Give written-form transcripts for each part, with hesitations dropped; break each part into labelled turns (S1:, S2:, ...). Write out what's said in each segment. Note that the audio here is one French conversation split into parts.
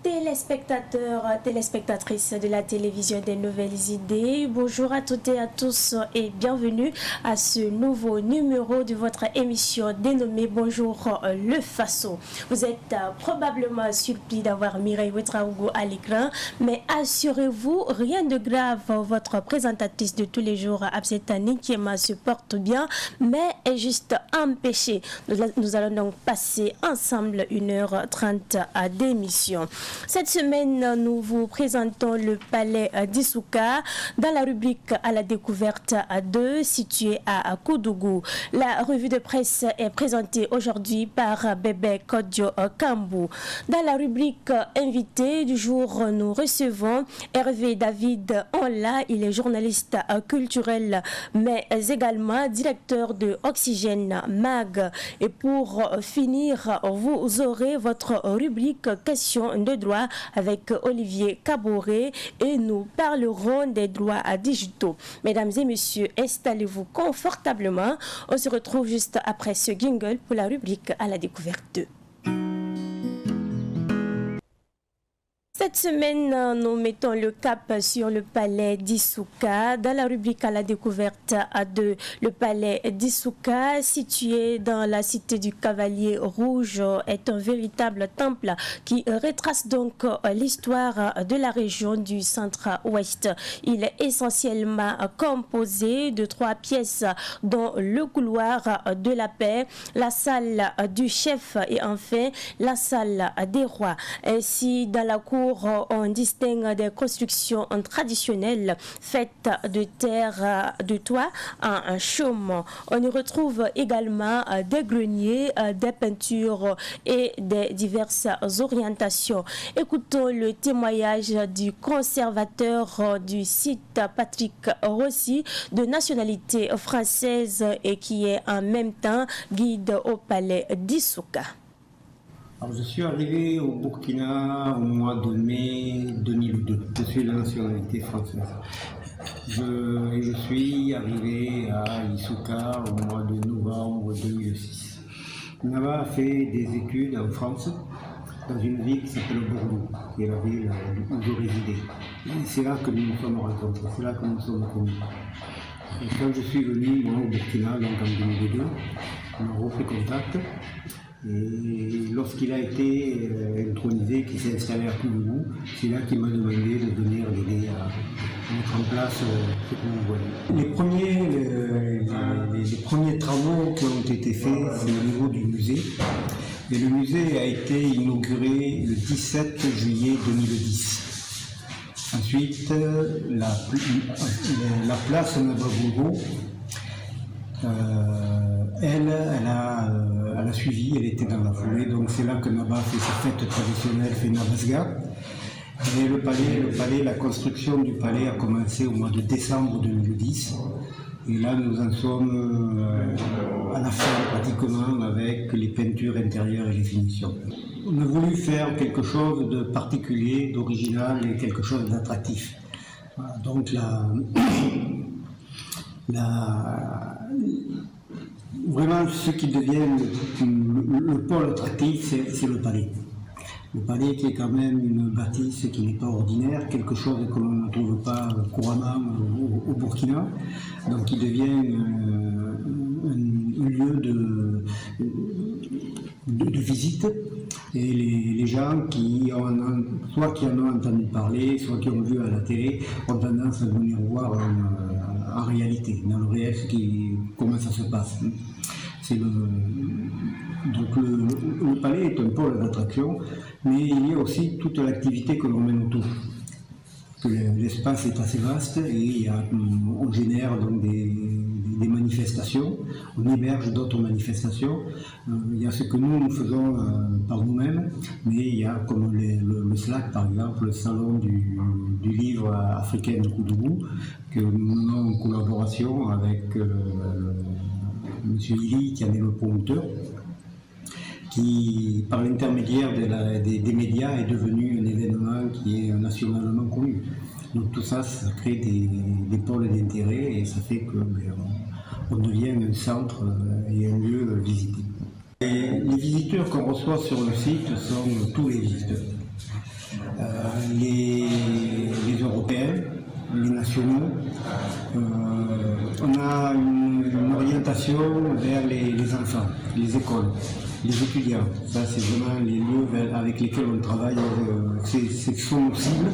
S1: Téléspectateurs, téléspectatrices de la télévision des nouvelles idées, bonjour à toutes et à tous et bienvenue à ce nouveau numéro de votre émission dénommée Bonjour le Faso. Vous êtes probablement surpris d'avoir Mireille Ouetraogo à l'écran, mais assurez-vous, rien de grave, votre présentatrice de tous les jours, Abseta Nikiema, se porte bien, mais est juste empêchée. Nous allons donc passer ensemble 1h30 d'émission. Cette semaine, nous vous présentons le palais d'Issouka dans la rubrique à la découverte 2 située à Koudougou. La revue de presse est présentée aujourd'hui par Bébé Kodjo Kambou. Dans la rubrique invité du jour, nous recevons Hervé David Onla. Il est journaliste culturel mais également directeur de Oxygène Mag. Et pour finir, vous aurez votre rubrique questions de droit avec Olivier Caboret et nous parlerons des droits digitaux. Mesdames et messieurs, installez-vous confortablement. On se retrouve juste après ce jingle pour la rubrique à la découverte 2. Cette semaine, nous mettons le cap sur le palais d'Issouka. Dans la rubrique à la découverte de le palais d'Issouka, situé dans la cité du Cavalier Rouge, est un véritable temple qui retrace donc l'histoire de la région du centre-ouest. Il est essentiellement composé de 3 pièces, dont le couloir de la paix, la salle du chef et enfin la salle des rois. Ainsi, dans la cour, on distingue des constructions traditionnelles faites de terre de toit en chaume. On y retrouve également des greniers, des peintures et des diverses orientations. Écoutons le témoignage du conservateur du site, Patrick Rossi, de nationalité française et qui est en même temps guide au palais d'Issouka.
S2: Alors, je suis arrivé au Burkina au mois de mai 2002. Je suis de nationalité française. Je suis arrivé à Issouka au mois de novembre 2006. Nava a fait des études en France, dans une ville qui s'appelle Bordeaux, qui est la ville où je résidais. Et c'est là que nous nous sommes rencontrés, c'est là que nous sommes connus. Et quand je suis venu moi, au Burkina, donc en 2002, on a refait contact. Et lorsqu'il a été intronisé, qu'il s'est installé à Koudougou, c'est là qu'il m'a demandé de venir l'aider à mettre en place ce que vous voyez. Les premiers travaux qui ont été faits, c'est au niveau du musée. Et le musée a été inauguré le 17 juillet 2010. Ensuite, la place Nababogo, elle a suivi, elle était dans la foulée, donc c'est là que Naba fait sa fête traditionnelle, fait Nabasga. Et le palais, la construction du palais a commencé au mois de décembre 2010. Et là, nous en sommes à la fin pratiquement avec les peintures intérieures et les finitions. On a voulu faire quelque chose de particulier, d'original et quelque chose d'attractif. Voilà, donc vraiment, ce qui devient le pôle attractif, c'est le palais. Le palais qui est quand même une bâtisse qui n'est pas ordinaire, quelque chose que l'on ne trouve pas couramment au Burkina. Donc il devient un lieu de visite. Et les gens soit qui en ont entendu parler, soit qui ont vu à la télé, ont tendance à venir voir en réalité, dans le réel, comment ça se passe. Donc le palais est un pôle d'attraction, mais il y a aussi toute l'activité que l'on mène autour. L'espace est assez vaste et on génère donc des manifestations, on héberge d'autres manifestations. Il y a ce que nous faisons par nous-mêmes, mais il y a comme le SLAC par exemple, le salon du livre africain de Koudougou, que nous menons en collaboration avec M. Ili, qui en est le promoteur, qui, par l'intermédiaire des médias, est devenu un événement qui est nationalement connu. Donc tout ça, ça crée des pôles d'intérêt et ça fait qu'on devient un centre et un lieu visité. Et les visiteurs qu'on reçoit sur le site sont tous les visiteurs. les Européens, les nationaux. On a une orientation vers les enfants, les écoles, les étudiants. Ça, c'est vraiment les lieux avec lesquels on travaille. Ce sont nos cibles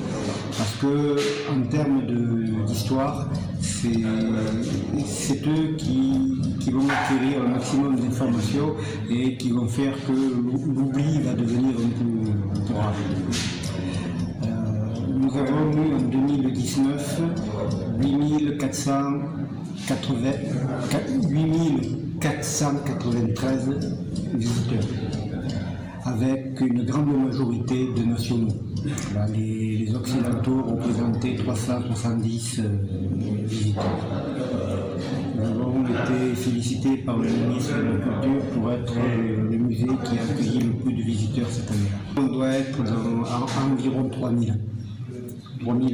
S2: parce que en termes d'histoire, c'est eux qui vont acquérir un maximum d'informations et qui vont faire que l'oubli va devenir un peu rare. Nous avons eu en 2019 8493 visiteurs, avec une grande majorité de nationaux. Là, les Occidentaux représentaient 370 visiteurs. Nous avons été félicités par le ministre de la Culture pour être le musée qui a accueilli le plus de visiteurs cette année. On doit être à environ 3000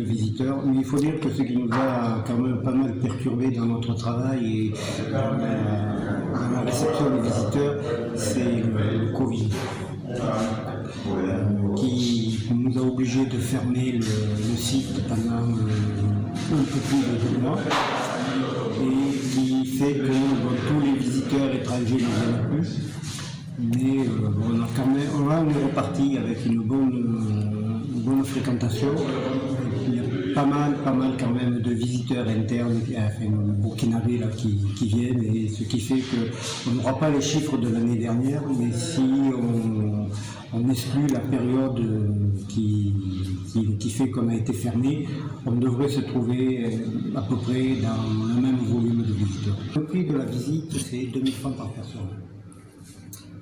S2: visiteurs, mais il faut dire que ce qui nous a quand même pas mal perturbé dans notre travail et dans la réception des visiteurs, c'est le Covid, qui nous a obligés de fermer le site pendant un peu plus de 2 mois, et qui fait que tous les visiteurs étrangers ne viennent plus. Mais on est reparti avec une bonne fréquentation. Il y a pas mal quand même de visiteurs internes, burkinabés là, qui viennent, et ce qui fait qu'on n'aura pas les chiffres de l'année dernière, mais si on exclut la période qui fait qu'on a été fermé, on devrait se trouver à peu près dans le même volume de visiteurs. Le prix de la visite, c'est 2000 francs par personne.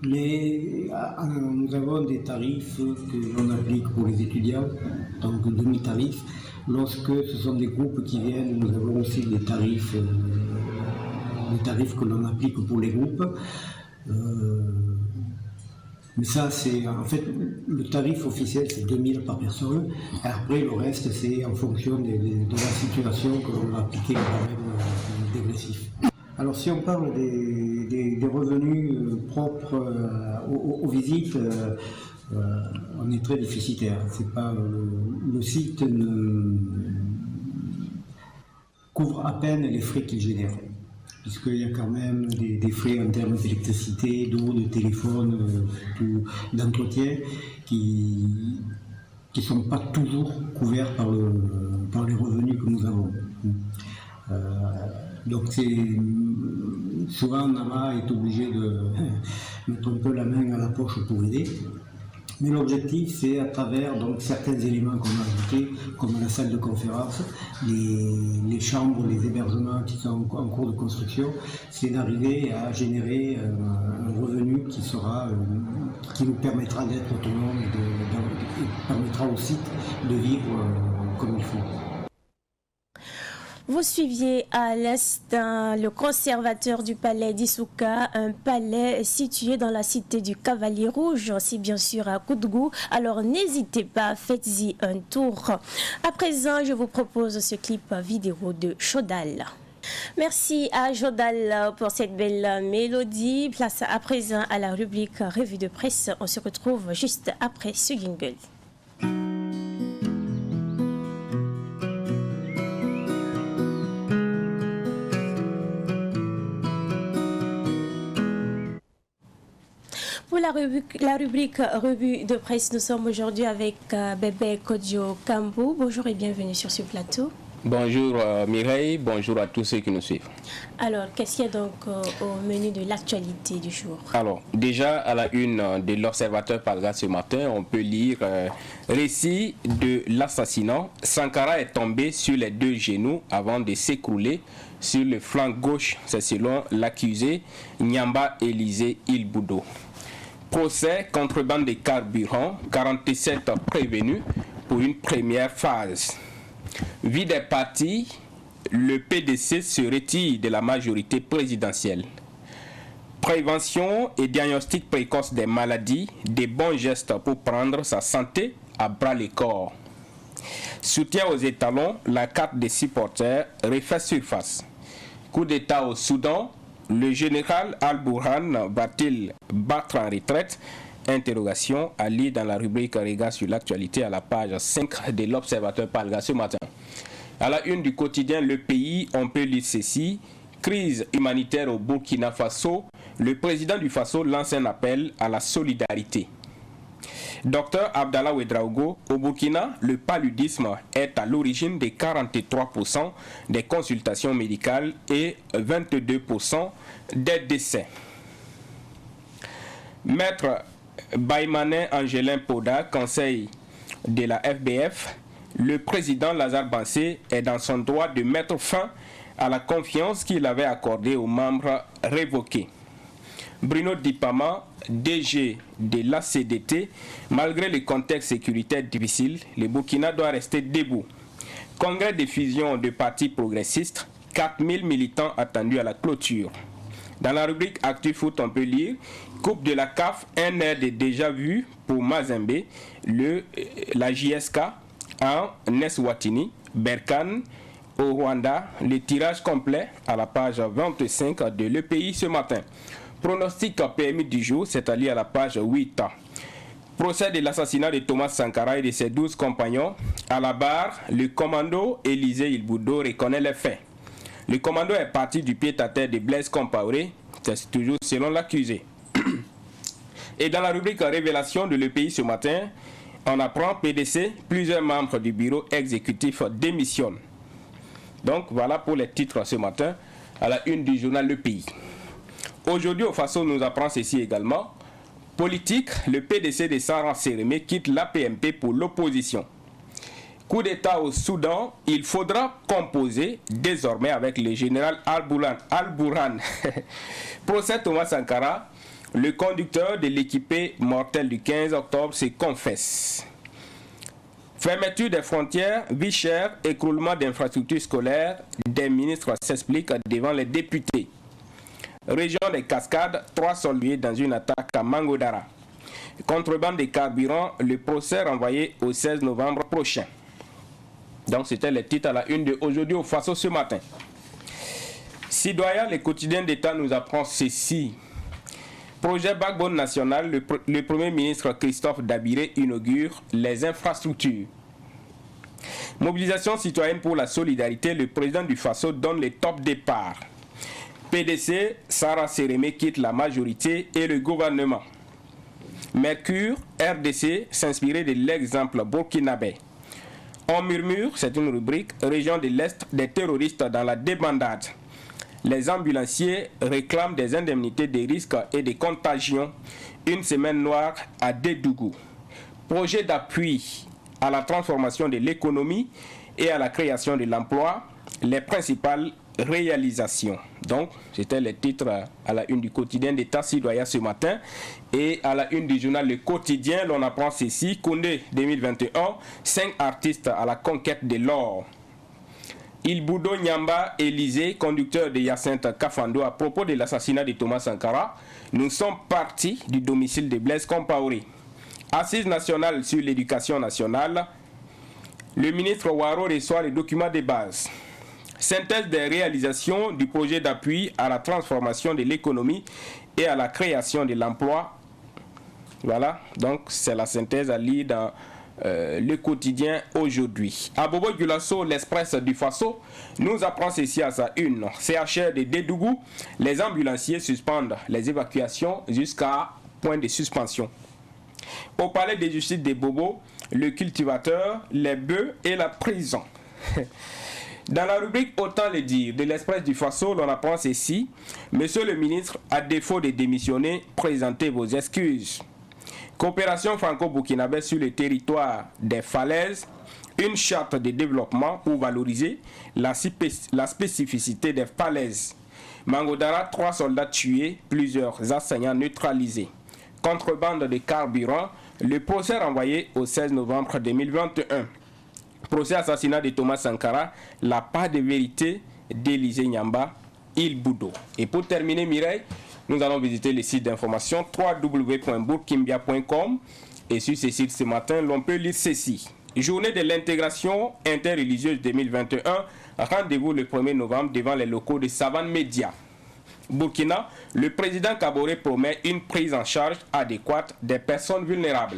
S2: Nous avons des tarifs que l'on applique pour les étudiants, donc demi-tarifs. Lorsque ce sont des groupes qui viennent, nous avons aussi des tarifs que l'on applique pour les groupes. Mais ça, c'est en fait le tarif officiel, c'est 2000 par personne. Et après, le reste, c'est en fonction de la situation que l'on va appliquer le barème dégressif. Alors, si on parle des revenus propres aux visites, on est très déficitaire. C'est pas le site ne couvre à peine les frais qu'il génère, puisqu'il y a quand même des frais en termes d'électricité, d'eau, de téléphone, d'entretien, qui ne sont pas toujours couverts par les revenus que nous avons. Donc souvent Nama est obligé de mettre un peu la main à la poche pour aider. Mais l'objectif, c'est à travers certains éléments qu'on a ajoutés, comme la salle de conférence, les chambres, les hébergements qui sont en cours de construction, c'est d'arriver à générer un revenu qui nous permettra d'être autonome et permettra au site de vivre comme il faut.
S1: Vous suiviez à l'instant le conservateur du palais d'Issouka, un palais situé dans la cité du Cavalier Rouge, aussi bien sûr à Koudgou. Alors n'hésitez pas, faites-y un tour. À présent, je vous propose ce clip vidéo de Chaudal. Merci à Jodal pour cette belle mélodie. Place à présent à la rubrique Revue de presse. On se retrouve juste après ce jingle. Pour la rubrique Revue de presse, nous sommes aujourd'hui avec Bébé Kodjo Kambou. Bonjour et bienvenue sur ce plateau.
S3: Bonjour Mireille, bonjour à tous ceux qui nous suivent.
S1: Alors, qu'est-ce qu'il y a donc au menu de l'actualité du jour?
S3: Alors, déjà à la une de l'Observateur Palga ce matin, on peut lire récit de l'assassinat. Sankara est tombé sur les 2 genoux avant de s'écrouler sur le flanc gauche, c'est selon l'accusé Nyamba Élisée Ilboudo. Procès contrebande de carburant, 47 prévenus pour une première phase. Vie des partis, le PDC se retire de la majorité présidentielle. Prévention et diagnostic précoce des maladies, des bons gestes pour prendre sa santé à bras le corps. Soutien aux étalons, la carte des supporters refait surface. Coup d'État au Soudan, le général Al-Burhan va-t-il battre en retraite? Interrogation à lire dans la rubrique Regard sur l'actualité à la page 5 de l'Observateur Palga ce matin. À la une du quotidien Le Pays, on peut lire ceci. Crise humanitaire au Burkina Faso. Le président du Faso lance un appel à la solidarité. Docteur Abdallah Ouedraogo, au Burkina, le paludisme est à l'origine de 43% des consultations médicales et 22% des décès. Maître Baïmané Angelin Poda, conseil de la FBF, le président Lazare Bansé est dans son droit de mettre fin à la confiance qu'il avait accordée aux membres révoqués. Bruno Dipama, DG de la CDT, malgré le contexte sécuritaire difficile, le Burkina doit rester debout. Congrès de fusion de partis progressistes, 4000 militants attendus à la clôture. Dans la rubrique Actu Foot, on peut lire Coupe de la CAF, un air de déjà vu pour Mazembe, la JSK en Eswatini, Berkane au Rwanda. Le tirage complet à la page 25 de Le Pays ce matin. Pronostic PMI du jour, c'est-à-dire à la page 8. Procès de l'assassinat de Thomas Sankara et de ses 12 compagnons. À la barre, le commando Élisée Ilboudo reconnaît les faits. Le commando est parti du pied-à-terre de Blaise Compaoré, c'est toujours selon l'accusé. Et dans la rubrique Révélation de Le Pays ce matin, on apprend PDC, plusieurs membres du bureau exécutif démissionnent. Donc voilà pour les titres ce matin à la une du journal Le Pays. Aujourd'hui, au Faso, nous apprend ceci également. Politique, le PDC de Sarah Sérémé quitte l'APMP pour l'opposition. Coup d'État au Soudan, il faudra composer désormais avec le général Al-Bourhan. Procès Thomas Sankara, le conducteur de l'équipé mortel du 15 octobre se confesse. Fermeture des frontières, vie chère, écroulement d'infrastructures scolaires, des ministres s'expliquent devant les députés. Région des Cascades, 3 soldats dans une attaque à Mangodara. Contrebande de carburant, le procès renvoyé au 16 novembre prochain. Donc c'était le titre à la une de aujourd'hui au Faso ce matin. Citoyen, le quotidien d'État nous apprend ceci. Projet Backbone national, le Premier ministre Christophe Dabiré inaugure les infrastructures. Mobilisation citoyenne pour la solidarité, le président du Faso donne le top départ. PDC, Sarah Sérémé quitte la majorité et le gouvernement. Mercure, RDC, s'inspirer de l'exemple burkinabé. On murmure, c'est une rubrique, région de l'Est des terroristes dans la débandade. Les ambulanciers réclament des indemnités de risques et de contagions. Une semaine noire à Dédougou. Projet d'appui à la transformation de l'économie et à la création de l'emploi, les principales réalisations. Donc, c'était le titre à la une du quotidien d'État citoyen ce matin. Et à la une du journal Le Quotidien, l'on apprend ceci. Koundé 2021, 5 artistes à la conquête de l'or. Ilboudo Nyamba Élisée, conducteur de Hyacinthe Kafando, à propos de l'assassinat de Thomas Sankara. Nous sommes partis du domicile de Blaise Compaoré. Assise nationale sur l'éducation nationale. Le ministre Ouaro reçoit les documents de base. Synthèse des réalisations du projet d'appui à la transformation de l'économie et à la création de l'emploi. Voilà, donc c'est la synthèse à lire dans le quotidien aujourd'hui. À Bobo Dioulasso, l'Express du Faso nous apprend ceci à sa une. CHR de Dédougou, les ambulanciers suspendent les évacuations jusqu'à point de suspension. Au palais de justice de Bobo, le cultivateur, les bœufs et la prison. Dans la rubrique Autant le dire de l'Express du Faso, l'on apprend ceci. Monsieur le ministre, à défaut de démissionner, présentez vos excuses. Coopération franco-burkinabé sur le territoire des falaises. Une charte de développement pour valoriser la spécificité des falaises. Mangodara, 3 soldats tués, plusieurs assaillants neutralisés. Contrebande de carburant, le procès renvoyé au 16 novembre 2021. Procès assassinat de Thomas Sankara, la part de vérité d'Élisée Nyamba Ilboudo. Et pour terminer, Mireille, nous allons visiter le site d'information www.burkimbia.com et sur ce site ce matin, l'on peut lire ceci. Journée de l'intégration interreligieuse 2021, rendez-vous le 1er novembre devant les locaux de Savane Média. Burkina, le président Kaboré promet une prise en charge adéquate des personnes vulnérables.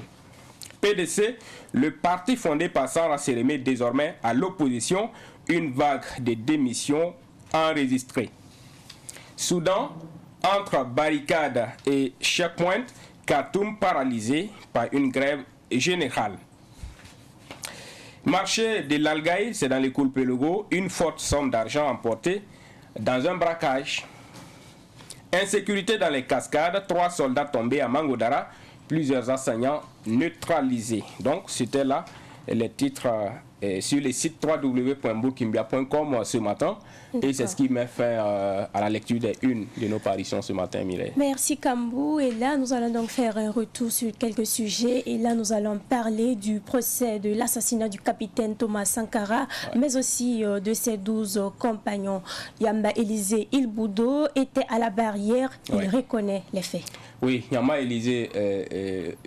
S3: PDC, le parti fondé par Sarah Sérémé, désormais à l'opposition, une vague de démissions enregistrée. Soudan, entre barricades et checkpoints, Khartoum paralysé par une grève générale. Marché de l'Algaï, c'est dans les Koulpelogo, une forte somme d'argent emportée dans un braquage. Insécurité dans les cascades, 3 soldats tombés à Mangodara, plusieurs assaillants neutralisés. Donc c'était là les titres sur le site www.burkimbia.com ce matin. Et c'est ce qui m'a fait à la lecture des unes de nos parutions ce matin, Mireille.
S1: Merci Kambou. Et là, nous allons donc faire un retour sur quelques sujets. Et là, nous allons parler du procès de l'assassinat du capitaine Thomas Sankara, mais aussi de ses 12 compagnons. Yamba Élisée Ilboudo était à la barrière. Il reconnaît les faits.
S3: Oui, Yamba Élisée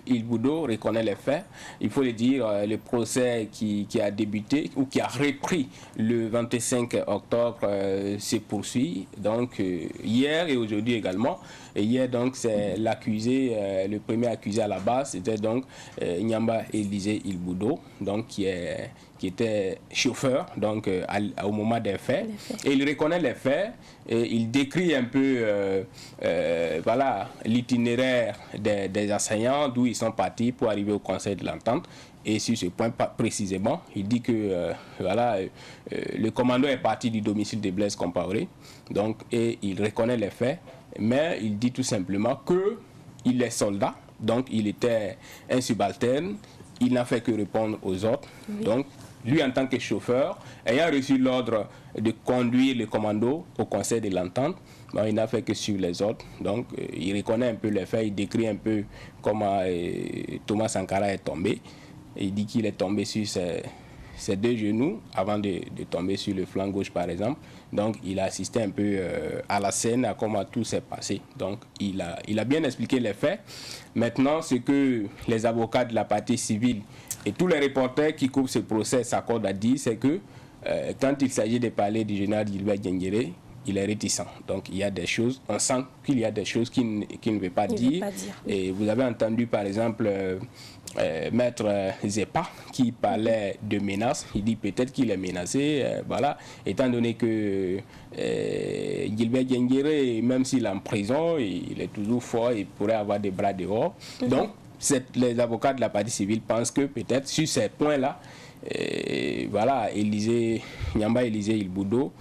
S3: Ilboudo reconnaît les faits. Il faut le dire, le procès qui a débuté ou qui a repris le 25 octobre se poursuit. Donc hier et aujourd'hui également. Et hier donc c'est l'accusé, le premier accusé à la base, c'était donc Yamba Élisée Ilboudo, donc qui était chauffeur donc au moment des faits. Et il reconnaît les faits et il décrit un peu voilà l'itinéraire des assaillants, d'où ils sont partis pour arriver au Conseil de l'Entente. Et sur ce point précisément, il dit que voilà, le commando est parti du domicile de Blaise Compaoré, donc, et il reconnaît les faits, mais il dit tout simplement qu'il est soldat, donc il était un subalterne, il n'a fait que répondre aux ordres. Oui. Donc, lui en tant que chauffeur, ayant reçu l'ordre de conduire le commando au Conseil de l'Entente, bon, il n'a fait que suivre les ordres. Donc, il reconnaît un peu les faits, il décrit un peu comment Thomas Sankara est tombé. Il dit qu'il est tombé sur ses 2 genoux avant de tomber sur le flanc gauche, par exemple. Donc, il a assisté un peu à la scène, à comment tout s'est passé. Donc, il a bien expliqué les faits. Maintenant, ce que les avocats de la partie civile et tous les reporters qui couvrent ce procès s'accordent à dire, c'est que quand il s'agit de parler du général Gilbert Diendéré, il est réticent. Donc, il y a des choses, on sent qu'il y a des choses qu'il ne veut pas dire. Et vous avez entendu, par exemple, Maître Zepa qui parlait de menaces. Il dit peut-être qu'il est menacé, voilà, étant donné que Gilbert Diendéré, même s'il est en prison, il est toujours fort, il pourrait avoir des bras dehors. Donc, les avocats de la partie civile pensent que peut-être sur ces points-là, voilà, Yamba Élisée Ilboudo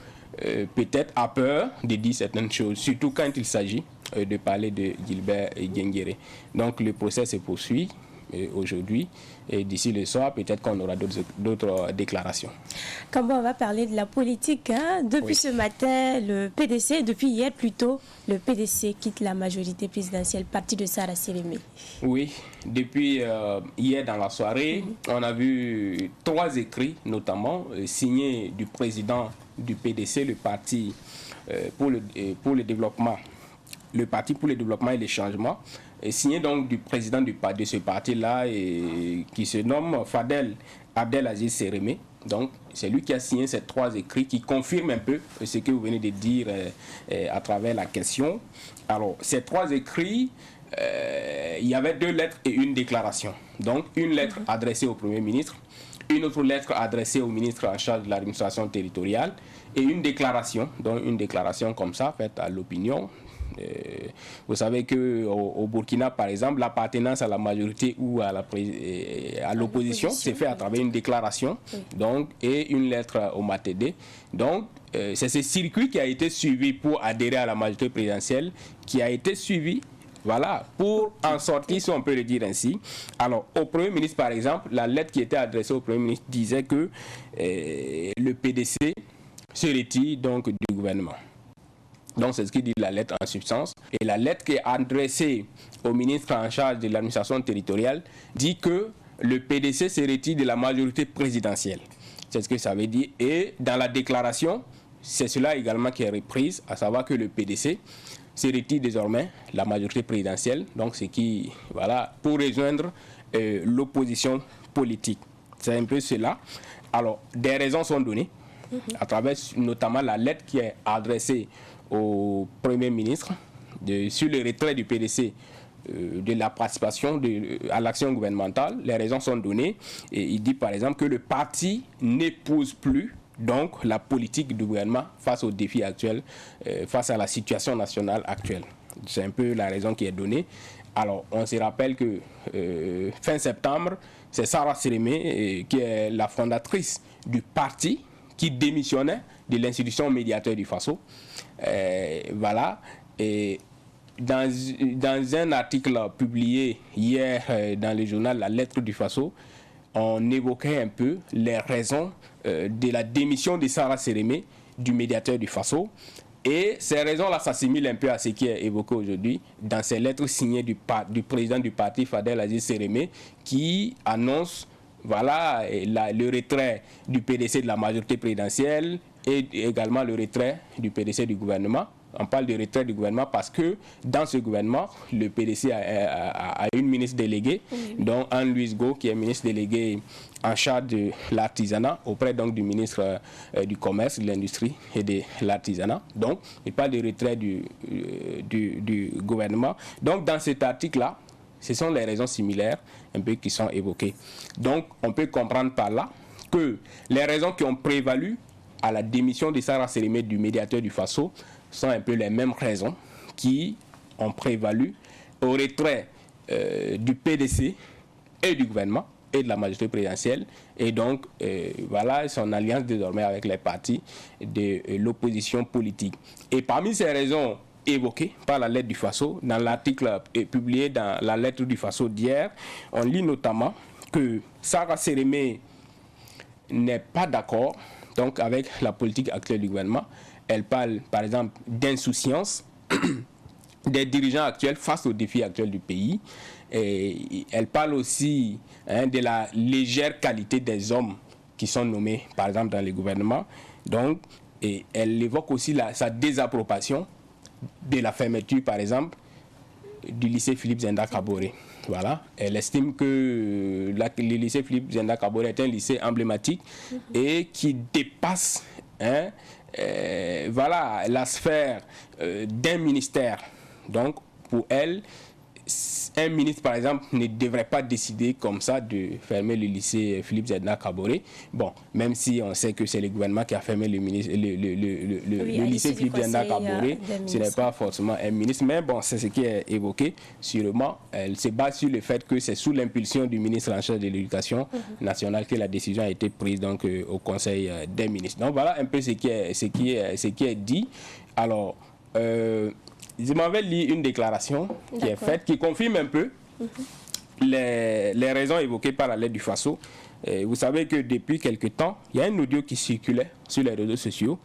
S3: peut-être a peur de dire certaines choses, surtout quand il s'agit de parler de Gilbert Diendéré. Donc le procès se poursuit aujourd'hui et d'ici le soir, peut-être qu'on aura d'autres déclarations.
S1: Comme on va parler de la politique, hein, depuis ce matin, le PDC, depuis hier plutôt, le PDC quitte la majorité présidentielle, parti de Sarah Sérémé. Oui,
S3: depuis hier dans la soirée, on a vu 3 écrits, notamment signés du président du PDC, le parti pour le développement, le parti pour le développement et les changements, et signé donc du président de ce parti-là, qui se nomme Fadel Abdelaziz Sérémé. Donc, c'est lui qui a signé ces 3 écrits qui confirment un peu ce que vous venez de dire à travers la question. Alors, ces 3 écrits, il y avait 2 lettres et une déclaration. Donc, une lettre adressée au Premier ministre, une autre lettre adressée au ministre en charge de l'administration territoriale et une déclaration, donc une déclaration comme ça faite à l'opinion. Vous savez qu'au Burkina, par exemple, l'appartenance à la majorité ou à l'opposition c'est fait à travers une déclaration donc, et une lettre au Matédé. Donc, c'est ce circuit qui a été suivi pour adhérer à la majorité présidentielle, qui a été suivi, voilà, pour en sortir, si on peut le dire ainsi. Alors, au Premier ministre, par exemple, la lettre qui était adressée au Premier ministre disait que le PDC se retire donc du gouvernement. Donc, c'est ce qui dit la lettre en substance. Et la lettre qui est adressée au ministre en charge de l'administration territoriale dit que le PDC se retire de la majorité présidentielle. C'est ce que ça veut dire. Et dans la déclaration, c'est cela également qui est reprise, à savoir que le PDC se retire désormais la majorité présidentielle. Donc, c'est qui, voilà, pour rejoindre l'opposition politique. C'est un peu cela. Alors, des raisons sont données, à travers notamment la lettre qui est adressée au Premier ministre sur le retrait du PDC de la participation à l'action gouvernementale. Les raisons sont données. Et il dit par exemple que le parti n'épouse plus donc la politique du gouvernement face aux défis actuels, face à la situation nationale actuelle. C'est un peu la raison qui est donnée. Alors, on se rappelle que fin septembre, c'est Sarah Sérémé qui est la fondatrice du parti qui démissionnait de l'institution médiateur du Faso. Voilà. Et dans un article publié hier dans le journal La Lettre du Faso, on évoquait un peu les raisons de la démission de Sarah Sérémé du médiateur du Faso. Et ces raisons-là s'assimilent un peu à ce qui est évoqué aujourd'hui dans ces lettres signées du président du parti, Fadel Aziz Sérémé, qui annonce voilà, le retrait du PDC de la majorité présidentielle et également le retrait du PDC du gouvernement. On parle de retrait du gouvernement parce que dans ce gouvernement, le PDC a une ministre déléguée, dont Anne-Louise Go, qui est ministre déléguée en charge de l'artisanat, auprès donc du ministre du Commerce, de l'Industrie et de l'Artisanat. Donc, il parle de retrait du gouvernement. Donc, dans cet article-là, ce sont les raisons similaires un peu qui sont évoquées. Donc, on peut comprendre par là que les raisons qui ont prévalu à la démission de Sarah Sérémé du médiateur du Faso sont un peu les mêmes raisons qui ont prévalu au retrait du PDC et du gouvernement et de la majorité présidentielle et donc voilà son alliance désormais avec les partis de l'opposition politique. Et parmi ces raisons évoquées par la lettre du Faso, dans l'article publié dans la lettre du Faso d'hier, on lit notamment que Sarah Sérémé n'est pas d'accord donc avec la politique actuelle du gouvernement. Elle parle, par exemple, d'insouciance des dirigeants actuels face aux défis actuels du pays. Et elle parle aussi de la légère qualité des hommes qui sont nommés, par exemple, dans les gouvernements. Donc, et elle évoque aussi sa désapprobation de la fermeture, par exemple, du lycée Philippe Zenda Kaboré. Voilà. Elle estime que le lycée Philippe Zenda Kaboré est un lycée emblématique et qui dépasse voilà, la sphère d'un ministère. Donc, pour elle, un ministre, par exemple, ne devrait pas décider comme ça de fermer le lycée Philippe Zenda Kaboré. Bon, même si on sait que c'est le gouvernement qui a fermé le lycée Philippe Zenda Kaboré, ce n'est pas forcément un ministre, mais bon, c'est ce qui est évoqué. Sûrement, elle se base sur le fait que c'est sous l'impulsion du ministre en charge de l'éducation nationale que la décision a été prise donc, au Conseil des ministres. Donc voilà un peu ce qui est dit. Alors, je m'avais lu une déclaration qui est faite, qui confirme un peu les raisons évoquées par la lettre du Faso. Vous savez que depuis quelque temps, il y a un audio qui circulait sur les réseaux sociaux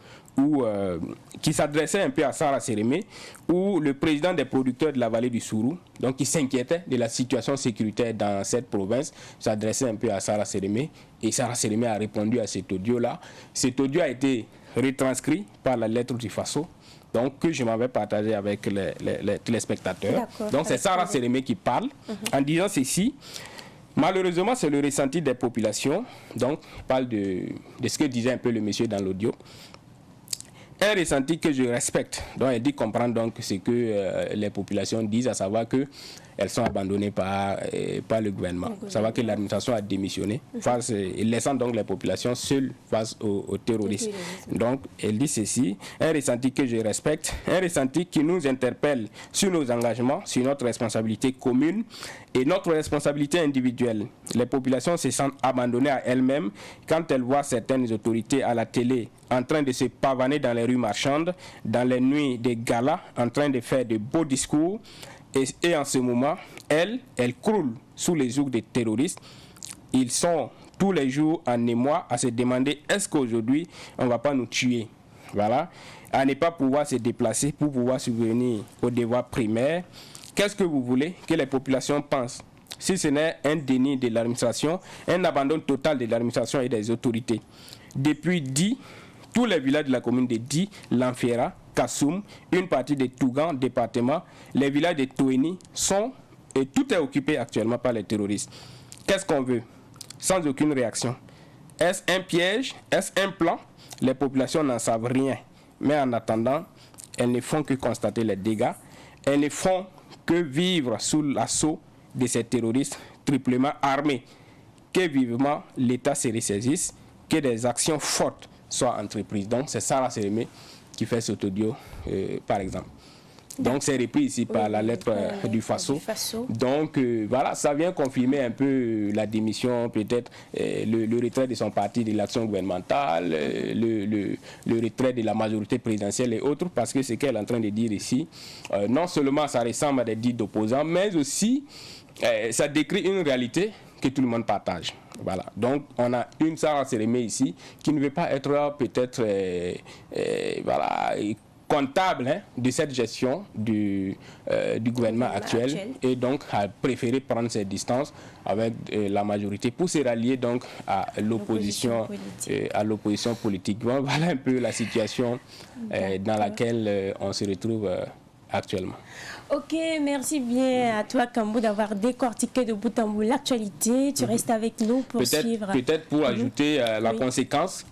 S3: qui s'adressait un peu à Sarah Sérémé, où le président des producteurs de la vallée du Sourou, donc qui s'inquiétait de la situation sécuritaire dans cette province, s'adressait un peu à Sarah Sérémé, et Sarah Sérémé a répondu à cet audio-là. Cet audio a été retranscrit par la lettre du Faso, donc que je m'avais partagé avec les téléspectateurs. Donc c'est Sarah Sérémé qui parle en disant ceci. Malheureusement, c'est le ressenti des populations. Donc, il parle de ce que disait un peu le monsieur dans l'audio. Un ressenti que je respecte. Donc, elle dit comprendre donc ce que les populations disent, à savoir que elles sont abandonnées par le gouvernement. Savoir que l'administration a démissionné, laissant donc les populations seules face aux terroristes. Donc, elle dit ceci, un ressenti que je respecte, un ressenti qui nous interpelle sur nos engagements, sur notre responsabilité commune et notre responsabilité individuelle. Les populations se sentent abandonnées à elles-mêmes quand elles voient certaines autorités à la télé en train de se pavaner dans les rues marchandes, dans les nuits des galas, en train de faire de beaux discours. Et en ce moment, elles croulent sous les jougs des terroristes. Ils sont tous les jours en émoi à se demander est-ce qu'aujourd'hui on ne va pas nous tuer. Voilà. À ne pas pouvoir se déplacer pour pouvoir subvenir aux devoirs primaires. Qu'est-ce que vous voulez que les populations pensent? Si ce n'est un déni de l'administration, un abandon total de l'administration et des autorités. Depuis Di, tous les villages de la commune de Di, Lanfiera, Kassoum, une partie de Tougan, département, les villages de Toueni et tout est occupé actuellement par les terroristes. Qu'est-ce qu'on veut? Sans aucune réaction. Est-ce un piège? Est-ce un plan? Les populations n'en savent rien. Mais en attendant, elles ne font que constater les dégâts, elles ne font que vivre sous l'assaut de ces terroristes triplement armés. Que vivement l'État se ressaisisse, que des actions fortes soient entreprises. Donc c'est Sarah Sérémé qui fait cet audio, par exemple. Donc c'est repris ici par la lettre du FASO. Donc voilà, ça vient confirmer un peu la démission, peut-être le retrait de son parti de l'action gouvernementale, le retrait de la majorité présidentielle et autres, parce que ce qu'elle est en train de dire ici, non seulement ça ressemble à des dits d'opposants, mais aussi ça décrit une réalité que tout le monde partage. Voilà. Donc on a une Sarah Sérémé ici qui ne veut pas être peut-être voilà, comptable de cette gestion du gouvernement actuel et donc a préféré prendre ses distances avec la majorité pour se rallier donc à l'opposition politique. Bon, voilà un peu la situation dans laquelle on se retrouve actuellement.
S1: Ok, merci bien à toi Kambou d'avoir décortiqué de bout en bout l'actualité. Tu restes avec nous pour suivre.
S3: Peut-être pour ajouter la conséquence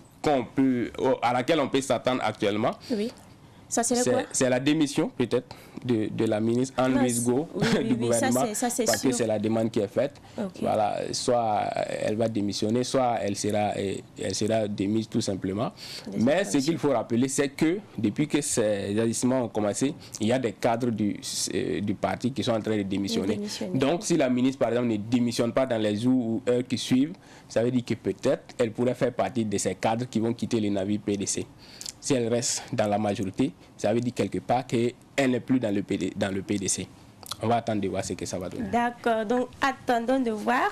S3: à laquelle on peut s'attendre actuellement.
S1: Oui. Ça, c'est
S3: la démission, peut-être, de la ministre Anne-Louise Go du gouvernement,
S1: ça,
S3: parce
S1: sûr.
S3: que c'est la demande qui est faite.
S1: Okay.
S3: Voilà, soit elle va démissionner, soit elle sera démise tout simplement. Mais ce qu'il faut rappeler, c'est que depuis que ces agissements ont commencé, il y a des cadres du parti qui sont en train de démissionner. Donc, si la ministre, par exemple, ne démissionne pas dans les jours ou heures qui suivent, ça veut dire que peut-être elle pourrait faire partie de ces cadres qui vont quitter le navire PDC. Si elle reste dans la majorité, ça veut dire quelque part qu'elle n'est plus dans le PDC. On va attendre de voir ce que ça va donner.
S1: D'accord, donc attendons de voir.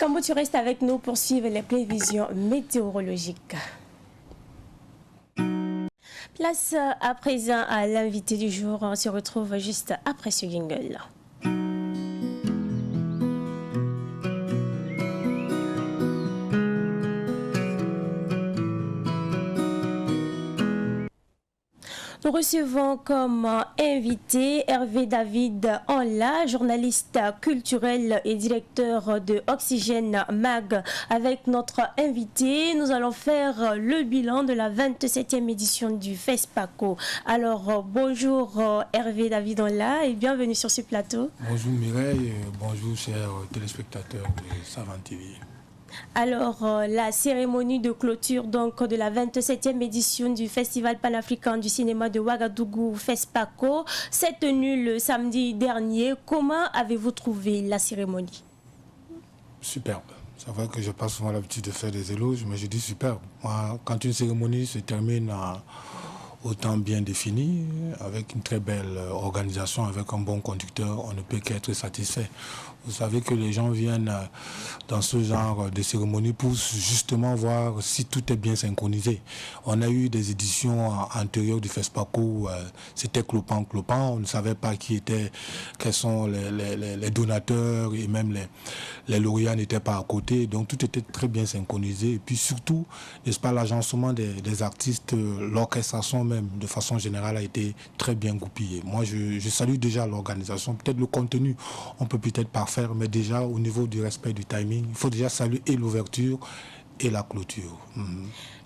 S1: Comment tu restes avec nous pour suivre les prévisions météorologiques. Place à présent à l'invité du jour. On se retrouve juste après ce jingle. Nous recevons comme invité Hervé David Anla, journaliste culturel et directeur de Oxygène Mag. Avec notre invité, nous allons faire le bilan de la 27e édition du FESPACO. Alors, bonjour Hervé David Anla et bienvenue sur ce plateau.
S4: Bonjour Mireille, bonjour chers téléspectateurs de Savane TV.
S1: Alors, la cérémonie de clôture donc, de la 27e édition du Festival panafricain du cinéma de Ouagadougou, FESPACO, s'est tenue le samedi dernier. Comment avez-vous trouvé la cérémonie?
S4: Superbe. C'est vrai que je pas souvent l'habitude de faire des éloges, mais je dis superbe. Moi, quand une cérémonie se termine au temps bien défini, avec une très belle organisation, avec un bon conducteur, on ne peut qu'être satisfait. Vous savez que les gens viennent dans ce genre de cérémonie pour justement voir si tout est bien synchronisé. On a eu des éditions antérieures du FESPACO où c'était clopant. On ne savait pas quels sont les donateurs et même les lauréats n'étaient pas à côté. Donc tout était très bien synchronisé. Et puis surtout, n'est-ce pas, l'agencement des artistes, l'orchestration même, de façon générale, a été très bien goupillé. Moi, je salue déjà l'organisation. Peut-être le contenu, on peut peut-être pas faire, mais déjà au niveau du respect du timing, il faut déjà saluer et l'ouverture et la clôture.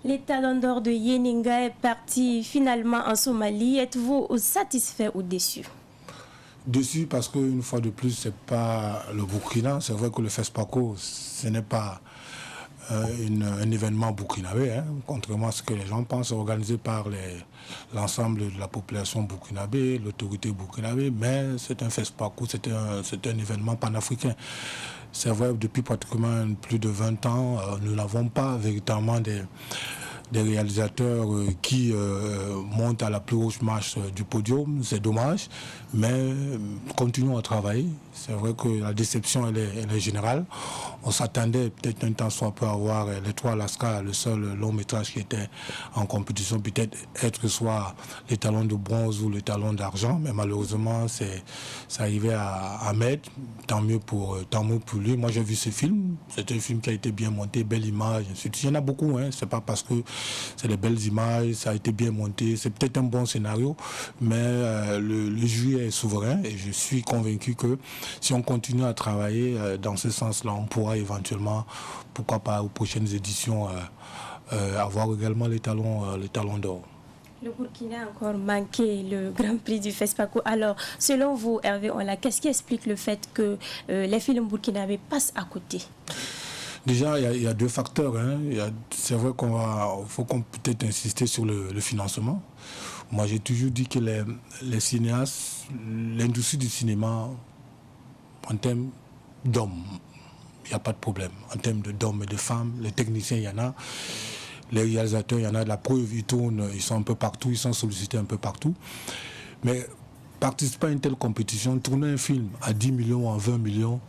S1: L'état d'or de Yeninga est parti finalement en Somalie. Êtes-vous satisfait ou déçu?
S4: Déçu parce qu'une fois de plus, c'est pas le Burkina. C'est vrai que le FESPACO, ce n'est pas un événement burkinabé, hein, contrairement à ce que les gens pensent, organisé par l'ensemble de la population burkinabé, l'autorité burkinabé, mais c'est un FESPACO, c'est un événement panafricain. C'est vrai, depuis pratiquement plus de 20 ans, nous n'avons pas véritablement des réalisateurs qui montent à la plus haute marche du podium. C'est dommage, mais continuons à travailler. C'est vrai que la déception, elle est générale. On s'attendait peut-être un temps soit peu à voir les trois Alaska, le seul long métrage qui était en compétition, peut-être être soit les talons de bronze ou les talons d'argent, mais malheureusement, ça arrivait à mettre. Tant mieux pour lui. Moi, j'ai vu ce film. C'est un film qui a été bien monté, belle image. Il y en a beaucoup, hein. C'est pas parce que c'est des belles images, ça a été bien monté. C'est peut-être un bon scénario, mais le jury est souverain et je suis convaincu que si on continue à travailler dans ce sens-là, on pourra éventuellement, pourquoi pas aux prochaines éditions, avoir également les talons d'or.
S1: Le Burkina a encore manqué le Grand Prix du FESPACO. Alors, selon vous, Hervé Ola, qu'est-ce qui explique le fait que les films burkinabés passent à côté?
S4: Déjà, il y a deux facteurs. Hein. C'est vrai faut qu'on peut-être insister sur le financement. Moi, j'ai toujours dit que les cinéastes, l'industrie du cinéma, en termes d'hommes, il n'y a pas de problème. En termes d'hommes et de femmes, les techniciens, il y en a. Les réalisateurs, il y en a. La preuve, ils tournent, ils sont un peu partout, ils sont sollicités un peu partout. Mais participer à une telle compétition, tourner un film à 10 millions, à 20 millions,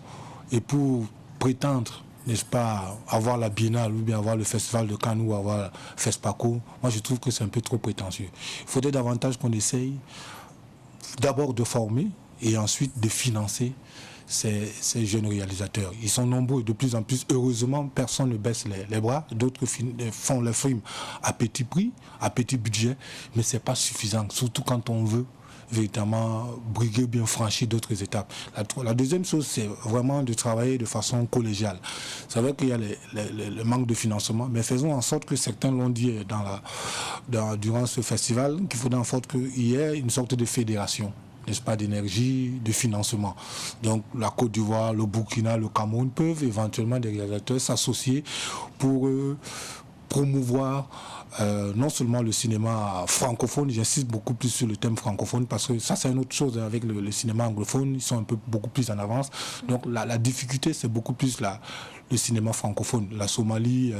S4: et pour prétendre, n'est-ce pas, avoir la Biennale ou bien avoir le Festival de Cannes ou avoir le FESPACO, moi je trouve que c'est un peu trop prétentieux. Il faudrait davantage qu'on essaye d'abord de former et ensuite de financer ces jeunes réalisateurs. Ils sont nombreux de plus en plus. Heureusement, personne ne baisse les bras. D'autres font le film à petit prix, à petit budget, mais ce n'est pas suffisant, surtout quand on veut véritablement briguer, bien franchir d'autres étapes. La deuxième chose, c'est vraiment de travailler de façon collégiale. C'est vrai qu'il y a le manque de financement, mais faisons en sorte que certains l'ont dit durant ce festival, qu'il faudrait en sorte qu'il y ait une sorte de fédération, n'est-ce pas, d'énergie, de financement. Donc la Côte d'Ivoire, le Burkina, le Cameroun peuvent éventuellement, des réalisateurs, s'associer pour promouvoir non seulement le cinéma francophone, j'insiste beaucoup plus sur le thème francophone parce que ça c'est une autre chose avec le cinéma anglophone, ils sont beaucoup plus en avance. Donc la difficulté c'est beaucoup plus le cinéma francophone. La Somalie,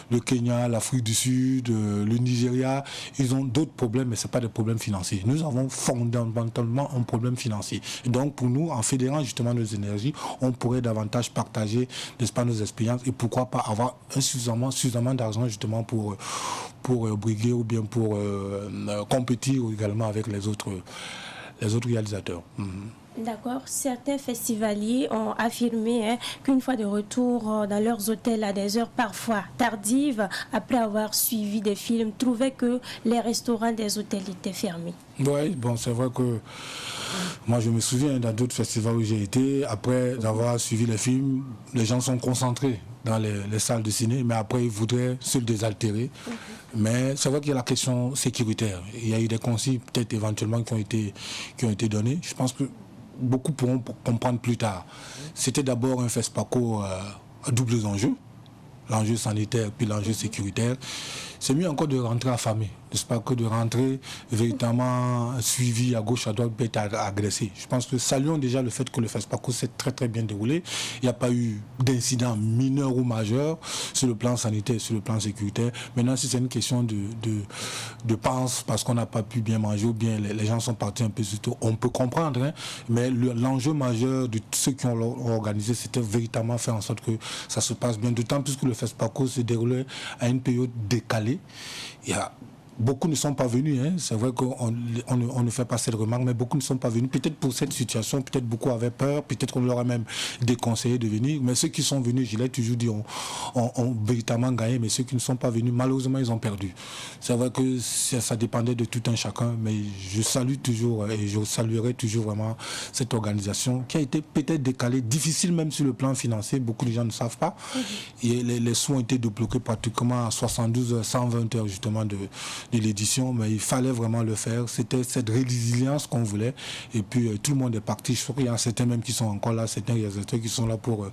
S4: le Kenya, l'Afrique du Sud, le Nigeria, ils ont d'autres problèmes, mais ce n'est pas des problèmes financiers. Nous avons fondamentalement un problème financier. Et donc pour nous, en fédérant justement nos énergies, on pourrait davantage partager, n'est-ce pas, nos expériences et pourquoi pas avoir suffisamment d'argent justement pour briguer ou bien pour compétir également avec les autres réalisateurs.
S1: D'accord. Certains festivaliers ont affirmé qu'une fois de retour dans leurs hôtels à des heures parfois tardives, après avoir suivi des films, trouvaient que les restaurants des hôtels étaient fermés.
S4: Oui, bon, c'est vrai que moi je me souviens dans d'autres festivals où j'ai été, après avoir suivi les films, les gens sont concentrés dans les salles de ciné, mais après ils voudraient se désaltérer. Mais c'est vrai qu'il y a la question sécuritaire. Il y a eu des consignes peut-être éventuellement qui ont été données. Je pense que beaucoup pourront comprendre plus tard. C'était d'abord un FESPACO à doubles enjeux, l'enjeu sanitaire puis l'enjeu sécuritaire. C'est mieux encore de rentrer affamé, n'est-ce pas, que de rentrer véritablement suivi à gauche, à droite, peut-être agressé. Je pense que saluons déjà le fait que le FESPACO s'est très très bien déroulé. Il n'y a pas eu d'incident mineur ou majeur sur le plan sanitaire, sur le plan sécuritaire. Maintenant, si c'est une question de pense parce qu'on n'a pas pu bien manger ou bien les gens sont partis un peu sur tout, on peut comprendre. Hein, mais l'enjeu majeur de ceux qui ont organisé, c'était véritablement faire en sorte que ça se passe bien. D'autant plus que le FESPACO se déroulait à une période décalée. Beaucoup ne sont pas venus, hein. C'est vrai qu'on ne fait pas cette remarque, mais beaucoup ne sont pas venus. Peut-être pour cette situation, peut-être beaucoup avaient peur, peut-être qu'on leur a même déconseillé de venir. Mais ceux qui sont venus, je l'ai toujours dit, ont véritablement gagné, mais ceux qui ne sont pas venus, malheureusement, ils ont perdu. C'est vrai que ça dépendait de tout un chacun, mais je salue toujours et je saluerai toujours vraiment cette organisation qui a été peut-être décalée, difficile même sur le plan financier, beaucoup de gens ne savent pas. Et les sous ont été débloqués pratiquement à 72 heures, 120 heures justement de l'édition, mais il fallait vraiment le faire. C'était cette résilience qu'on voulait. Et puis tout le monde est parti. Je crois qu'il y en a certains même qui sont encore là, certains réalisateurs qui sont là pour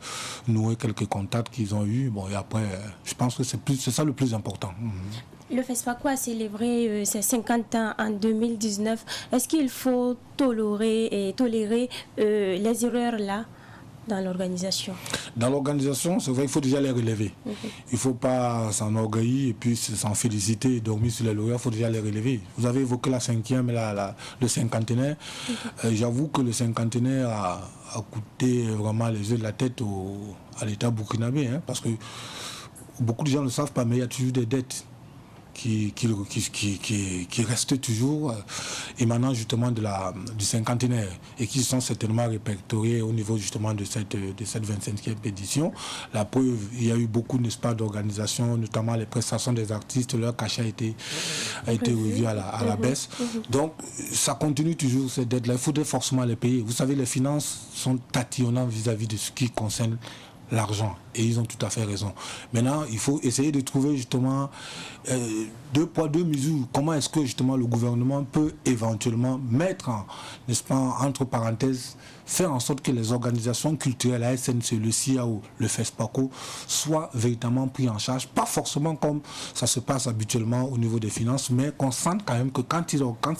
S4: nouer quelques contacts qu'ils ont eus. Bon, et après, je pense que c'est ça le plus important.
S1: Le FESPACO a célébré ses 50 ans en 2019. Est-ce qu'il faut tolérer les erreurs là dans l'organisation?
S4: Dans l'organisation, c'est vrai qu'il faut déjà les relever. Il ne faut pas s'enorgueillir et puis s'en féliciter et dormir sur les lauriers, il faut déjà les relever. Vous avez évoqué la 5e et le cinquantenaire. J'avoue que le cinquantenaire a coûté vraiment les yeux de la tête à l'État burkinabé, hein, parce que beaucoup de gens ne le savent pas, mais il y a toujours des dettes qui restent toujours émanant justement du cinquantenaire et qui sont certainement répertoriés au niveau justement de cette 25e édition. La preuve, il y a eu beaucoup, n'est-ce pas, d'organisations, notamment les prestations des artistes, leur cachet a été revu à la baisse. Donc ça continue toujours ces dettes-là. Il faudrait forcément les payer. Vous savez, les finances sont tatillonnantes vis-à-vis de ce qui concerne l'argent. Et ils ont tout à fait raison. Maintenant, il faut essayer de trouver justement 2 poids, 2 mesures. Comment est-ce que justement le gouvernement peut éventuellement mettre, n'est-ce pas, entre parenthèses, faire en sorte que les organisations culturelles, la SNC, le CIAO, le FESPACO, soient véritablement pris en charge. Pas forcément comme ça se passe habituellement au niveau des finances, mais qu'on sente quand même que quand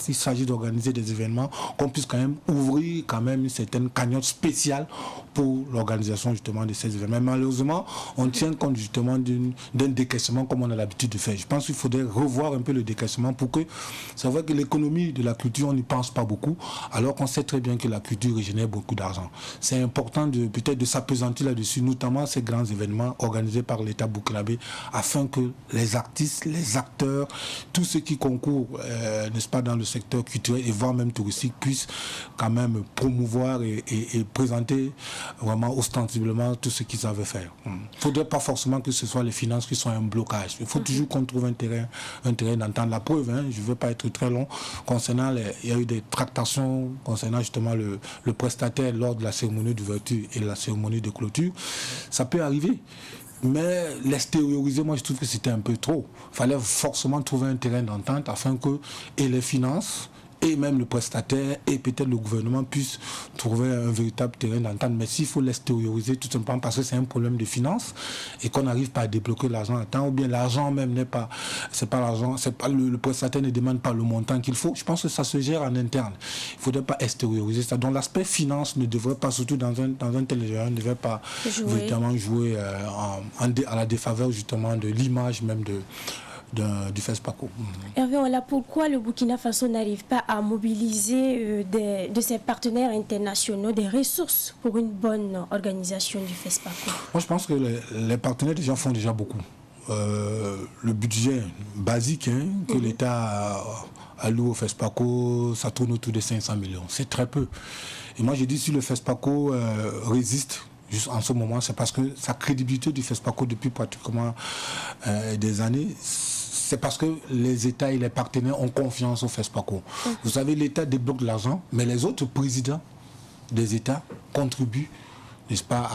S4: il s'agit d'organiser des événements, qu'on puisse quand même ouvrir quand même une certaine cagnotte spéciale pour l'organisation justement de ces événements. Mais malheureusement, on tient compte justement d'un décaissement comme on a l'habitude de faire. Je pense qu'il faudrait revoir un peu le décaissement pour que, c'est vrai que l'économie de la culture, on n'y pense pas beaucoup, alors qu'on sait très bien que la culture régénère beaucoup d'argent. C'est important peut-être de s'appesantir là-dessus, notamment ces grands événements organisés par l'État burkinabé, afin que les artistes, les acteurs, tous ceux qui concourent, n'est-ce pas, dans le secteur culturel et voire même touristique, puissent quand même promouvoir et présenter vraiment ostensiblement tout ce qu'ils savaient faire. Il ne faudrait pas forcément que ce soit les finances qui soient un blocage. Il faut toujours qu'on trouve un terrain d'entente. La preuve, je ne veux pas être très long, concernant il y a eu des tractations concernant justement le prestataire lors de la cérémonie d'ouverture et de la cérémonie de clôture. Ça peut arriver. Mais l'extérioriser, moi je trouve que c'était un peu trop. Il fallait forcément trouver un terrain d'entente afin que et les finances et même le prestataire et peut-être le gouvernement puissent trouver un véritable terrain d'entente. Mais s'il faut l'extérioriser tout simplement parce que c'est un problème de finances et qu'on n'arrive pas à débloquer l'argent à temps, ou bien l'argent même n'est pas, c'est pas l'argent, c'est pas le prestataire ne demande pas le montant qu'il faut, je pense que ça se gère en interne. Il ne faudrait pas extérioriser ça. Donc l'aspect finance ne devrait pas, surtout dans un tel événement, ne devrait pas véritablement jouer à la défaveur justement de l'image même du FESPACO.
S1: Hervé, voilà pourquoi le Burkina Faso n'arrive pas à mobiliser de ses partenaires internationaux des ressources pour une bonne organisation du FESPACO.
S4: Moi, je pense que les partenaires déjà font déjà beaucoup. Le budget basique que l'État alloue au FESPACO, ça tourne autour de 500 millions. C'est très peu. Et moi, je dis si le FESPACO résiste juste en ce moment, c'est parce que sa crédibilité du FESPACO depuis pratiquement des années, c'est parce que les États et les partenaires ont confiance au FESPACO. Vous savez, l'État débloque de l'argent, mais les autres présidents des États contribuent, n'est-ce pas,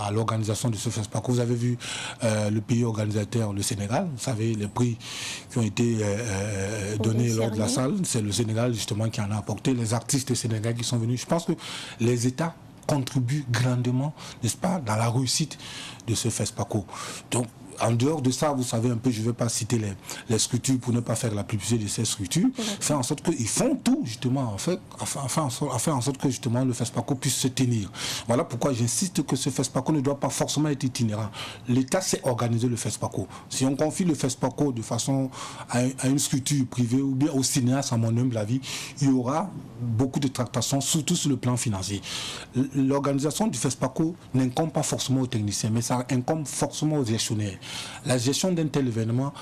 S4: à l'organisation de ce FESPACO. Vous avez vu le pays organisateur, le Sénégal. Vous savez, les prix qui ont été donnés lors de la salle, c'est le Sénégal justement qui en a apporté. Les artistes sénégalais qui sont venus. Je pense que les États contribuent grandement, n'est-ce pas, dans la réussite de ce FESPACO. Donc, en dehors de ça, vous savez un peu, je ne vais pas citer les structures pour ne pas faire la publicité de ces structures, faire en sorte qu'ils font tout justement, faire en sorte que justement le FESPACO puisse se tenir. Voilà pourquoi j'insiste que ce FESPACO ne doit pas forcément être itinérant. L'État sait organiser le FESPACO. Si on confie le FESPACO de façon à une structure privée ou bien au cinéaste, à mon humble avis, il y aura beaucoup de tractations, surtout sur le plan financier. L'organisation du FESPACO n'incombe pas forcément aux techniciens, mais ça incombe forcément aux gestionnaires. La gestion d'un tel événement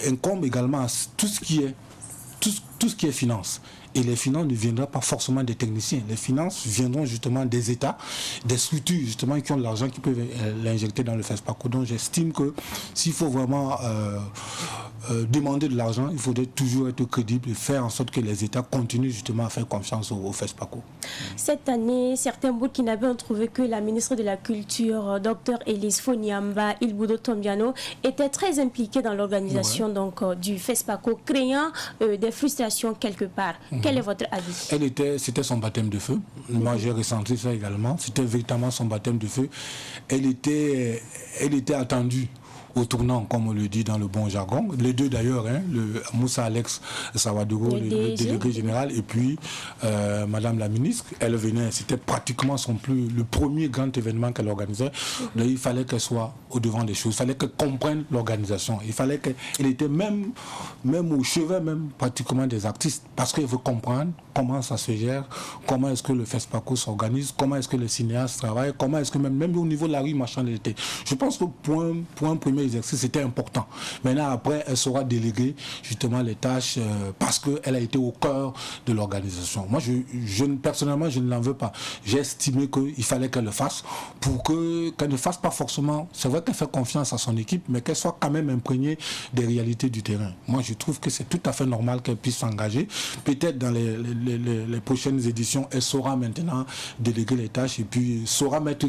S4: incombe également à tout ce qui est finance. Et les finances ne viendront pas forcément des techniciens. Les finances viendront justement des États, des structures justement qui ont de l'argent, qui peuvent l'injecter dans le FESPACO. Donc j'estime que s'il faut vraiment demander de l'argent, il faudrait toujours être crédible et faire en sorte que les États continuent justement à faire confiance au FESPACO.
S1: Cette année, certains Burkinabés ont trouvé que la ministre de la Culture, Dr Elise Foniamba Ilboudo Tombiano, était très impliquée dans l'organisation du FESPACO, créant des frustrations quelque part. Quel est votre avis?
S4: C'était son baptême de feu. Moi, j'ai ressenti ça également. C'était véritablement son baptême de feu. Elle était attendue au tournant, comme on le dit dans le bon jargon. Les deux d'ailleurs, le Moussa Alex Sawadogo, le délégué général, et puis Madame la ministre, elle venait, c'était pratiquement le premier grand événement qu'elle organisait. Donc, il fallait qu'elle soit au devant des choses, il fallait qu'elle comprenne l'organisation, il fallait qu'elle était même au chevet même pratiquement des artistes, parce qu'elle veut comprendre comment ça se gère, comment est-ce que le FESPACO s'organise, comment est-ce que les cinéastes travaillent, comment est-ce que même au niveau de la rue marchande était. Je pense que pour un premier exercer, c'était important. Maintenant, après, elle saura déléguer justement les tâches parce qu'elle a été au cœur de l'organisation. Moi, personnellement, je ne l'en veux pas. J'ai estimé qu'il fallait qu'elle le fasse pour qu'elle ne fasse pas forcément... C'est vrai qu'elle fait confiance à son équipe, mais qu'elle soit quand même imprégnée des réalités du terrain. Moi, je trouve que c'est tout à fait normal qu'elle puisse s'engager. Peut-être dans les prochaines éditions, elle saura maintenant déléguer les tâches et puis saura mettre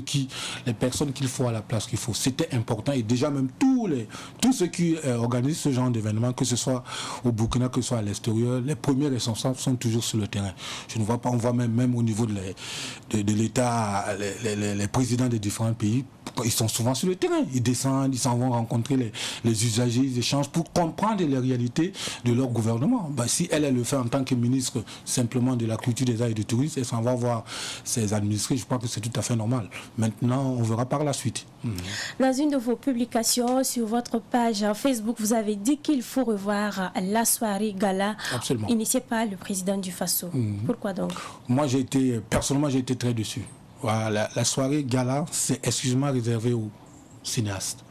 S4: les personnes qu'il faut à la place qu'il faut. C'était important et déjà même tous ceux qui organisent ce genre d'événement, que ce soit au Burkina, que ce soit à l'extérieur, les premiers responsables sont toujours sur le terrain. Je ne vois pas, on voit même au niveau de l'État, les présidents des différents pays, ils sont souvent sur le terrain. Ils descendent, ils s'en vont rencontrer les usagers, ils échangent pour comprendre les réalités de leur gouvernement. Si elle le fait en tant que ministre simplement de la culture, des arts et du tourisme, elle s'en va voir ses administrés, je crois que c'est tout à fait normal. Maintenant, on verra par la suite.
S1: Dans une de vos publications sur votre page Facebook, vous avez dit qu'il faut revoir la soirée gala initiée par le président du Faso. Pourquoi donc? Moi,
S4: personnellement, j'ai été très déçu. Voilà, la soirée gala, c'est exclusivement réservé aux cinéastes.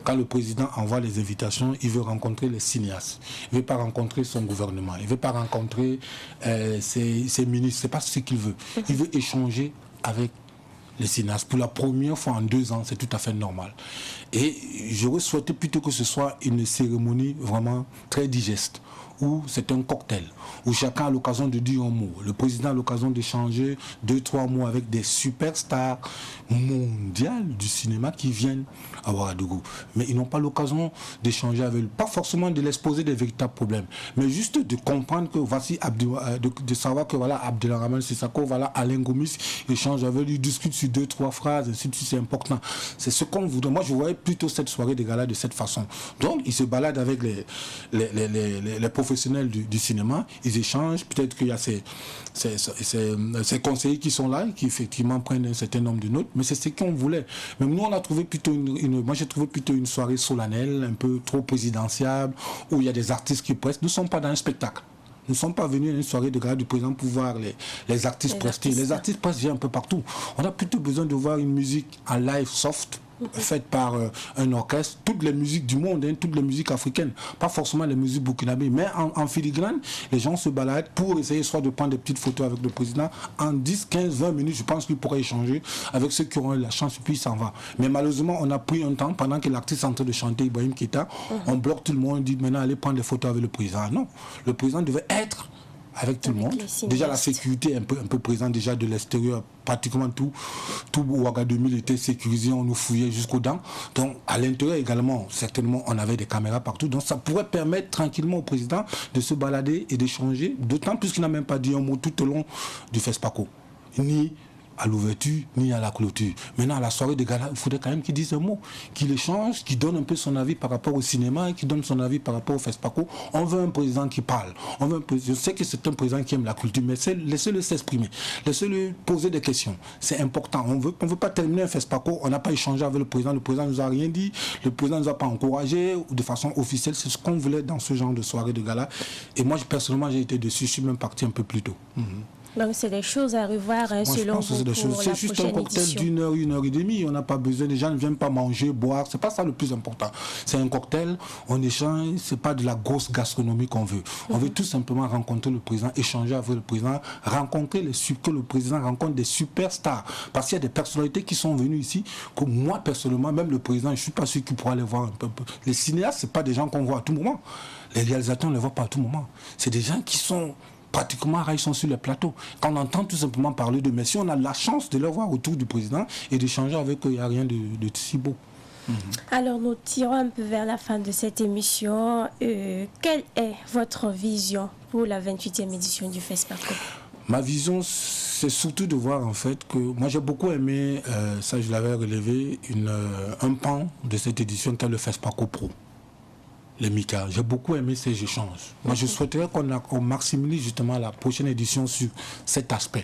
S4: Quand le président envoie les invitations, il veut rencontrer les cinéastes. Il ne veut pas rencontrer son gouvernement. Il ne veut pas rencontrer ses ministres. Ce n'est pas ce qu'il veut. Il veut échanger avec les cinéastes. Pour la première fois en 2 ans, c'est tout à fait normal. Et j'aurais souhaité plutôt que ce soit une cérémonie vraiment très digeste, où c'est un cocktail, où chacun a l'occasion de dire un mot. Le président a l'occasion d'échanger 2-3 mots avec des superstars mondiales du cinéma qui viennent à Ouagadougou. Mais ils n'ont pas l'occasion d'échanger avec eux. Pas forcément de l'exposer des véritables problèmes, mais juste de comprendre que voici de savoir que voilà Abdelrahman Sissako, voilà Alain Gomis, échange avec lui, discute sur 2-3 phrases, ainsi de suite, c'est important. C'est ce qu'on voudrait. Moi, je voyais plutôt cette soirée de gala de cette façon. Donc, ils se baladent avec les professionnels du cinéma, ils échangent, peut-être qu'il y a ces conseillers qui sont là, qui effectivement prennent un certain nombre de notes, mais c'est ce qu'on voulait. Mais nous, on a trouvé plutôt moi j'ai trouvé plutôt une soirée solennelle, un peu trop présidentiable, où il y a des artistes qui pressent. Nous ne sommes pas dans un spectacle. Nous ne sommes pas venus à une soirée de gala du président pour voir les artistes prester. Les artistes pressent un peu partout. On a plutôt besoin de voir une musique en live soft, faite par un orchestre, toutes les musiques du monde, toutes les musiques africaines, pas forcément les musiques burkinabées, mais en filigrane, les gens se baladent pour essayer soit de prendre des petites photos avec le président. En 10, 15, 20 minutes, je pense qu'il pourrait échanger avec ceux qui auront eu la chance, puis il s'en va. Mais malheureusement, on a pris un temps, pendant que l'artiste est en train de chanter Ibrahim Keïta, on bloque tout le monde, on dit maintenant allez prendre des photos avec le président. Non, le président devait être avec tout le monde. Déjà la sécurité est un peu présente déjà de l'extérieur. Pratiquement tout Ouagadougou était sécurisé, on nous fouillait jusqu'aux dents. Donc à l'intérieur également, certainement on avait des caméras partout. Donc ça pourrait permettre tranquillement au président de se balader et d'échanger, d'autant plus qu'il n'a même pas dit un mot tout au long du FESPACO. Ni à l'ouverture, ni à la clôture. Maintenant, à la soirée de gala, il faudrait quand même qu'il dise un mot, qu'il échange, qu'il donne un peu son avis par rapport au cinéma, qu'il donne son avis par rapport au FESPACO. On veut un président qui parle. Je sais que c'est un président qui aime la culture, mais laissez-le s'exprimer. Laissez-le poser des questions. C'est important. On veut pas terminer un FESPACO, on n'a pas échangé avec le président ne nous a rien dit, le président ne nous a pas encouragé de façon officielle. C'est ce qu'on voulait dans ce genre de soirée de gala. Et moi, personnellement, j'ai été dessus. Je suis même parti un peu plus tôt.
S1: Donc c'est des choses à revoir selon vous pour
S4: c'est juste un cocktail d'1 heure, 1 heure et demie. On n'a pas besoin, les gens ne viennent pas manger, boire. C'est pas ça le plus important. C'est un cocktail, on échange, c'est pas de la grosse gastronomie qu'on veut. On veut tout simplement rencontrer le président, échanger avec le président, que le président rencontre des superstars. Parce qu'il y a des personnalités qui sont venues ici, que moi personnellement, même le président, je ne suis pas sûr qu'il pourra les voir un peu. Les cinéastes, c'est pas des gens qu'on voit à tout moment. Les réalisateurs, on ne les voit pas à tout moment. C'est des gens qui sont pratiquement ils sont sur le plateau. Quand on entend tout simplement parler de Messi, on a la chance de les voir autour du président et d'échanger avec eux. Il n'y a rien de si beau.
S1: Alors nous tirons un peu vers la fin de cette émission. Quelle est votre vision pour la 28e édition du FESPACO?
S4: Ma vision, c'est surtout de voir en fait que moi j'ai beaucoup aimé, ça je l'avais relevé, un pan de cette édition qu'est le FESPACO Pro. Les MICA. J'ai beaucoup aimé ces échanges. Moi, je souhaiterais qu'on maximise justement la prochaine édition sur cet aspect.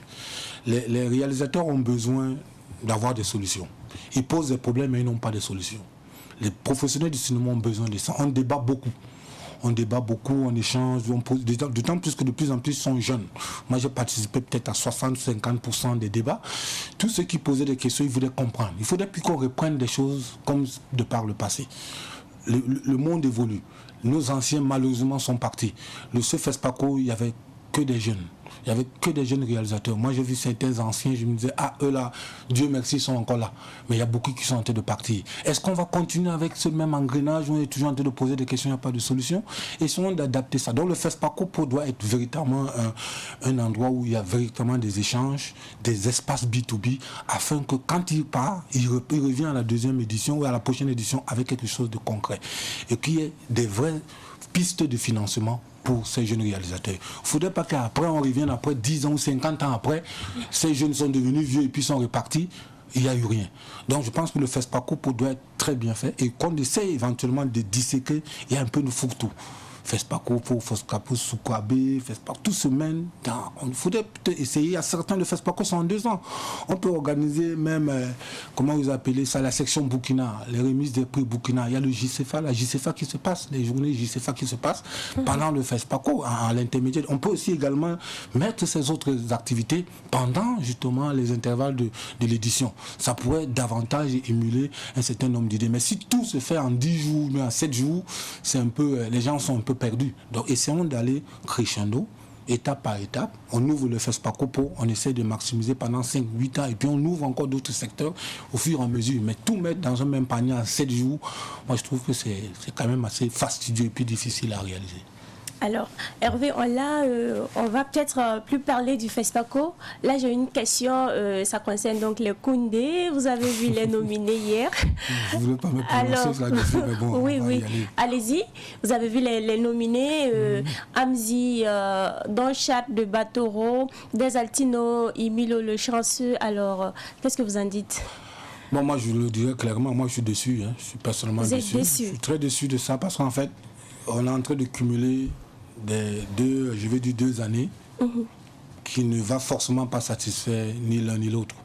S4: Les réalisateurs ont besoin d'avoir des solutions. Ils posent des problèmes, mais ils n'ont pas de solutions. Les professionnels du cinéma ont besoin de ça. On débat beaucoup. on débat beaucoup, on échange, on pose, d'autant plus que de plus en plus sont jeunes. Moi, j'ai participé peut-être à 60-50% des débats. Tous ceux qui posaient des questions, ils voulaient comprendre. Il faudrait plus qu'on reprenne des choses comme de par le passé. Le monde évolue. Nos anciens, malheureusement, sont partis. Le FESPACO, il n'y avait que des jeunes. Il n'y avait que des jeunes réalisateurs. Moi, j'ai vu certains anciens, je me disais, ah, eux là, Dieu merci, ils sont encore là. Mais il y a beaucoup qui sont en train de partir. Est-ce qu'on va continuer avec ce même engrenage où on est toujours en train de poser des questions, il n'y a pas de solution? Essayons d'adapter ça. Donc, le FESPACO doit être véritablement un endroit où il y a véritablement des échanges, des espaces B2B, afin que quand il part, il revient à la deuxième édition ou à la prochaine édition avec quelque chose de concret. Et qu'il y ait des vraies pistes de financement pour ces jeunes réalisateurs. Il ne faudrait pas qu'après, on revienne après 10 ans ou 50 ans après, ces jeunes sont devenus vieux et puis sont repartis, il n'y a eu rien. Donc je pense que le FESPACO doit être très bien fait et qu'on essaie éventuellement de disséquer, il y a un peu de fourre-tout. FESPACO, Soukouabé, FESPACO, tout se mène dans... Il faudrait peut-être essayer, à certains, le FESPACO, c'est en 2 ans. On peut organiser même, comment vous appelez ça, la section Burkina, les remises des prix Burkina. Il y a le JCFA, la JCFA qui se passe, les journées JCFA qui se passent pendant le FESPACO, à l'intermédiaire. On peut aussi également mettre ces autres activités pendant, justement, les intervalles de l'édition. Ça pourrait davantage émuler un certain nombre d'idées. Mais si tout se fait en 10 jours, mais en 7 jours, c'est un peu... les gens sont un peu perdus. Donc essayons d'aller crescendo, étape par étape. On ouvre le FESPACO, on essaie de maximiser pendant 5-8 ans et puis on ouvre encore d'autres secteurs au fur et à mesure. Mais tout mettre dans un même panier en 7 jours, moi je trouve que c'est quand même assez fastidieux et puis difficile à réaliser.
S1: Alors, Hervé, on va peut-être plus parler du FESPACO. Là, j'ai une question, ça concerne donc les Koundé. Vous avez vu les nominés hier.
S4: Je ne voulais pas me prononcer là-dessus, mais bon,
S1: oui. Allez-y. Vous avez vu les nominés, Amzi, Donchat de Batoro, Desaltino et Milo le Chanceux. Alors, qu'est-ce que vous en dites?
S4: Bon, moi, je le dirais clairement, moi, je suis déçu. Hein. Je suis personnellement déçu. Je suis très déçu de ça parce qu'en fait, on est en train de cumuler deux années qui ne va forcément pas satisfaire ni l'un ni l'autre.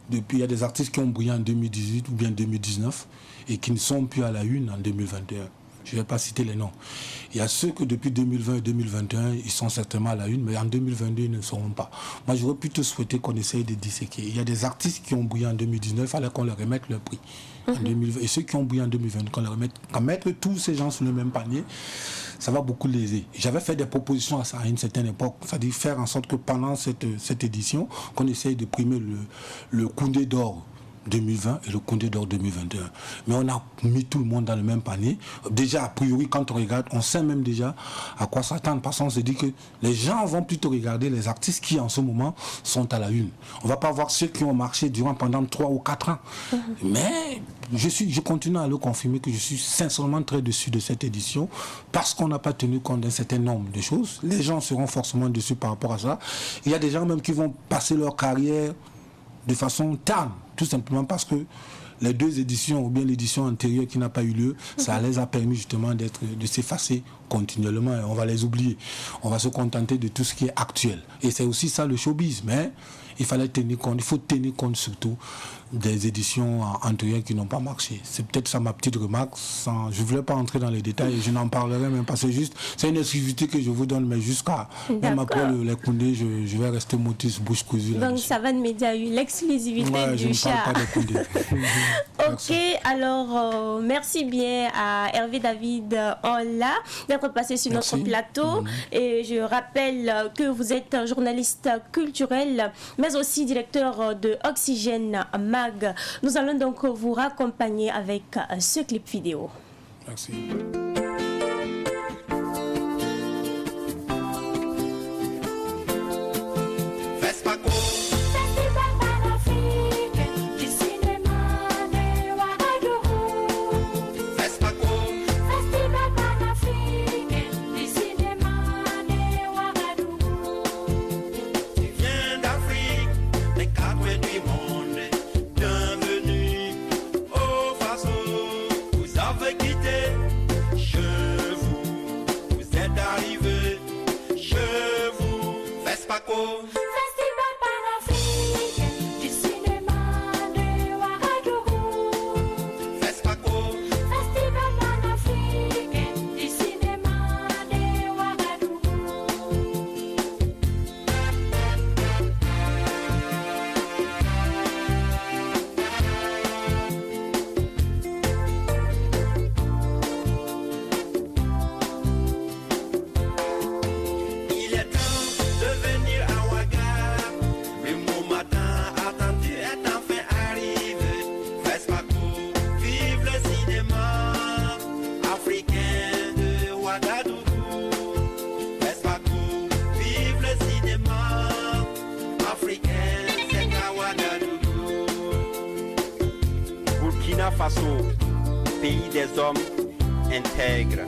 S4: Depuis, il y a des artistes qui ont brillé en 2018 ou bien 2019 et qui ne sont plus à la une en 2021. Je ne vais pas citer les noms. Il y a ceux que depuis 2020 et 2021, ils sont certainement à la une, mais en 2022, ils ne seront pas. Moi, j'aurais plutôt souhaité qu'on essaye de disséquer. Il y a des artistes qui ont brillé en 2019, il fallait qu'on leur remette leur prix. En 2020, et ceux qui ont brillé en 2020, qu'on leur remette, qu'à mettre tous ces gens sur le même panier, ça va beaucoup léser. J'avais fait des propositions à ça à une certaine époque, c'est-à-dire faire en sorte que pendant cette édition, qu'on essaye de primer le Koundé d'or 2020 et le Koundé d'or 2021. Mais on a mis tout le monde dans le même panier. Déjà, a priori, quand on regarde, on sait même déjà à quoi s'attendre, parce qu'on se dit que les gens vont plutôt regarder les artistes qui, en ce moment, sont à la une. On ne va pas voir ceux qui ont marché pendant 3 ou 4 ans. Mais je continue à le confirmer que je suis sincèrement très déçu de cette édition, parce qu'on n'a pas tenu compte d'un certain nombre de choses. Les gens seront forcément déçus par rapport à ça. Il y a des gens même qui vont passer leur carrière de façon terne, tout simplement parce que les 2 éditions ou bien l'édition antérieure qui n'a pas eu lieu, ça les a permis justement de s'effacer continuellement et on va les oublier. On va se contenter de tout ce qui est actuel. Et c'est aussi ça le showbiz. Mais il faut tenir compte surtout des éditions antérieures qui n'ont pas marché. C'est peut-être ça ma petite remarque. Je ne voulais pas entrer dans les détails et je n'en parlerai même pas. C'est une exclusivité que je vous donne, mais jusqu'à même après les Koundé, je vais rester motus bouche cousue.
S1: Donc ça va de médias a eu l'exclusivité du chat.
S4: Je ne parle pas des Koundé.
S1: Ok, alors merci bien à Hervé David Ola d'être passé sur notre plateau. Et je rappelle que vous êtes journaliste culturel, mais aussi directeur de Oxygène Mag. Nous allons donc vous raccompagner avec ce clip vidéo.
S4: Merci.
S5: Faso, pays des hommes intègres.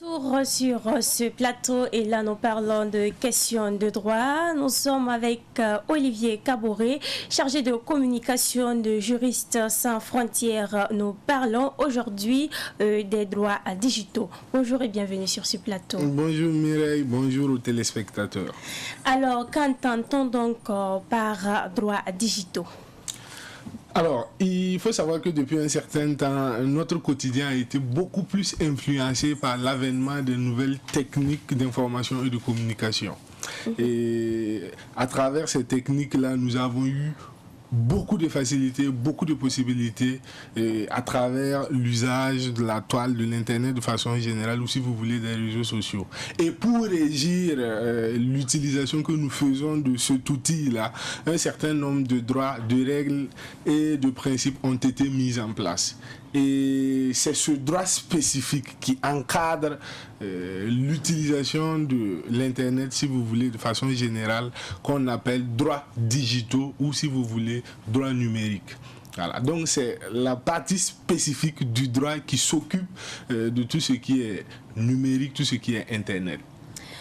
S1: Retour sur ce plateau et là nous parlons de questions de droit. Nous sommes avec Olivier Kaboré, chargé de communication de Juristes sans frontières. Nous parlons aujourd'hui des droits digitaux. Bonjour et bienvenue sur ce plateau.
S6: Bonjour Mireille, bonjour aux téléspectateurs.
S1: Alors, qu'entend-on donc par droits digitaux?
S6: Alors, il faut savoir que depuis un certain temps, notre quotidien a été beaucoup plus influencé par l'avènement de nouvelles techniques d'information et de communication. Et à travers ces techniques-là, nous avons eu beaucoup de facilités, beaucoup de possibilités à travers l'usage de la toile, de l'Internet de façon générale, ou si vous voulez des réseaux sociaux. Et pour régir l'utilisation que nous faisons de cet outil-là, un certain nombre de droits, de règles et de principes ont été mis en place. Et c'est ce droit spécifique qui encadre l'utilisation de l'Internet, si vous voulez, de façon générale, qu'on appelle droits digitaux ou, si vous voulez, droits numériques. Voilà. Donc c'est la partie spécifique du droit qui s'occupe de tout ce qui est numérique, tout ce qui est Internet.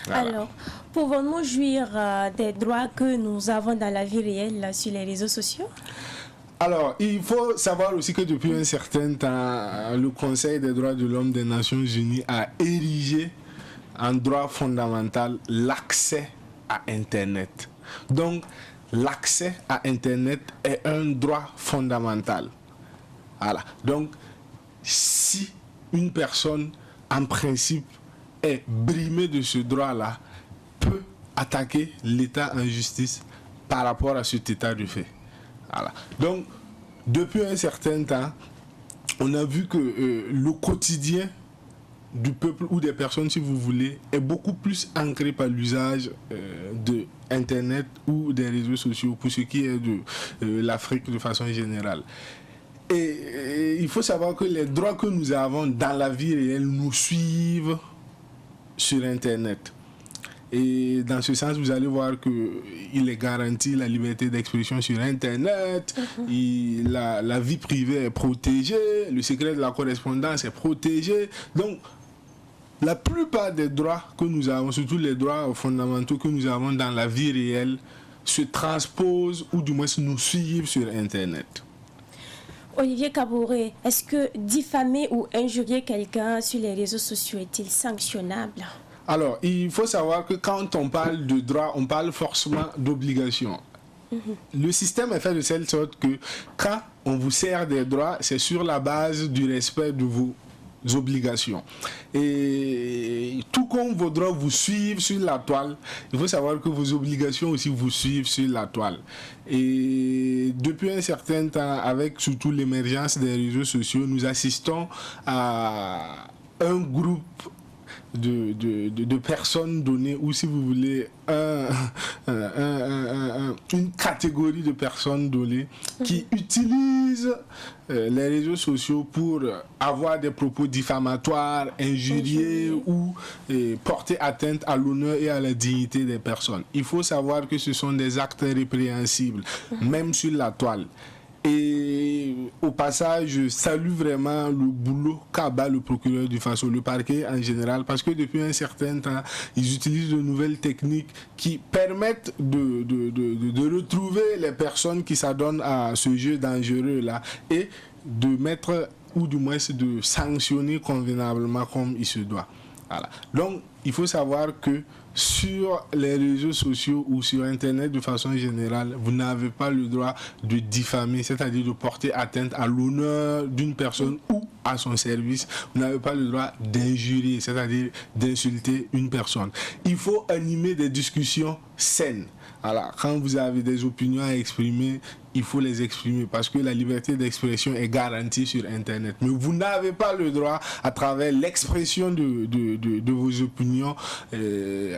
S6: Voilà.
S1: Alors, pouvons-nous jouir des droits que nous avons dans la vie réelle sur les réseaux sociaux?
S6: Alors, il faut savoir aussi que depuis un certain temps, le Conseil des droits de l'homme des Nations Unies a érigé en droit fondamental l'accès à Internet. Donc, l'accès à Internet est un droit fondamental. Voilà. Donc, si une personne, en principe, est brimée de ce droit-là, peut attaquer l'État en justice par rapport à cet état de fait. Voilà. Donc, depuis un certain temps, on a vu que le quotidien du peuple ou des personnes, si vous voulez, est beaucoup plus ancré par l'usage de Internet ou des réseaux sociaux pour ce qui est de l'Afrique de façon générale. Et il faut savoir que les droits que nous avons dans la vie réelle nous suivent sur Internet. Et dans ce sens, vous allez voir qu'il est garanti la liberté d'expression sur Internet, la vie privée est protégée, le secret de la correspondance est protégé. Donc, la plupart des droits que nous avons, surtout les droits fondamentaux que nous avons dans la vie réelle, se transposent ou du moins nous suivent sur Internet.
S1: Olivier Kaboré, est-ce que diffamer ou injurier quelqu'un sur les réseaux sociaux est-il sanctionnable?
S6: Alors, il faut savoir que quand on parle de droit, on parle forcément d'obligation. Le système est fait de telle sorte que quand on vous sert des droits, c'est sur la base du respect de vos obligations. Et tout comme vos droits vous suivent sur la toile, il faut savoir que vos obligations aussi vous suivent sur la toile. Et depuis un certain temps, avec surtout l'émergence des réseaux sociaux, nous assistons à un groupe de personnes données, ou si vous voulez une catégorie de personnes données qui utilisent utilisent les réseaux sociaux pour avoir des propos diffamatoires, injurier ou porter atteinte à l'honneur et à la dignité des personnes. Il faut savoir que ce sont des actes répréhensibles, même sur la toile. Et au passage, je salue vraiment le boulot qu'a le procureur du Faso, le parquet en général, parce que depuis un certain temps, ils utilisent de nouvelles techniques qui permettent de retrouver les personnes qui s'adonnent à ce jeu dangereux-là et de mettre, ou du moins de sanctionner convenablement comme il se doit. Voilà. Donc, il faut savoir que sur les réseaux sociaux ou sur Internet de façon générale, vous n'avez pas le droit de diffamer, c'est-à-dire de porter atteinte à l'honneur d'une personne ou à son service. Vous n'avez pas le droit d'injurier, c'est-à-dire d'insulter une personne. Il faut animer des discussions saines. Alors, quand vous avez des opinions à exprimer, il faut les exprimer parce que la liberté d'expression est garantie sur Internet. Mais vous n'avez pas le droit, à travers l'expression de vos opinions,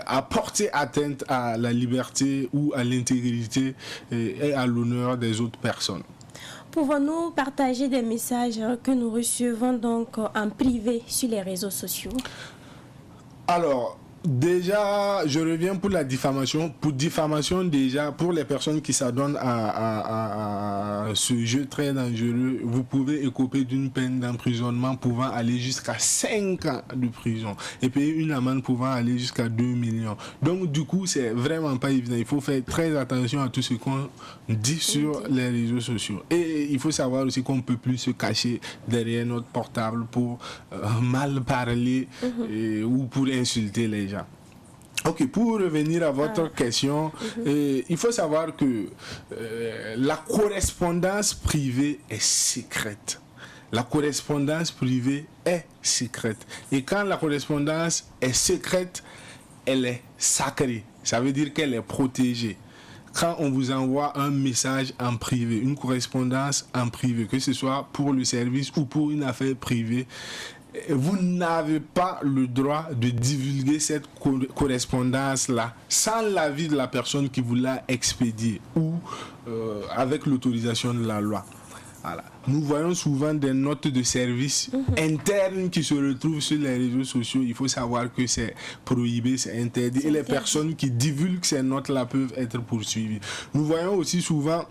S6: à porter atteinte à la liberté ou à l'intégrité et à l'honneur des autres personnes.
S1: Pouvons-nous partager des messages que nous recevons donc en privé sur les réseaux sociaux?
S6: Alors, déjà, je reviens pour la diffamation. Pour diffamation, déjà, pour les personnes qui s'adonnent à ce jeu très dangereux, vous pouvez écoper d'une peine d'emprisonnement pouvant aller jusqu'à 5 ans de prison et payer une amende pouvant aller jusqu'à 2 millions. Donc, du coup, c'est vraiment pas évident. Il faut faire très attention à tout ce qu'on dit sur les réseaux sociaux. Et il faut savoir aussi qu'on ne peut plus se cacher derrière notre portable pour mal parler ou pour insulter les gens. Ok, pour revenir à votre question, il faut savoir que la correspondance privée est secrète. La correspondance privée est secrète. Et quand la correspondance est secrète, elle est sacrée. Ça veut dire qu'elle est protégée. Quand on vous envoie un message en privé, une correspondance en privé, que ce soit pour le service ou pour une affaire privée, vous n'avez pas le droit de divulguer cette correspondance-là sans l'avis de la personne qui vous l'a expédiée ou avec l'autorisation de la loi. Voilà. Nous voyons souvent des notes de service internes qui se retrouvent sur les réseaux sociaux. Il faut savoir que c'est prohibé, c'est interdit. Et les personnes qui divulguent ces notes-là peuvent être poursuivies. Nous voyons aussi souvent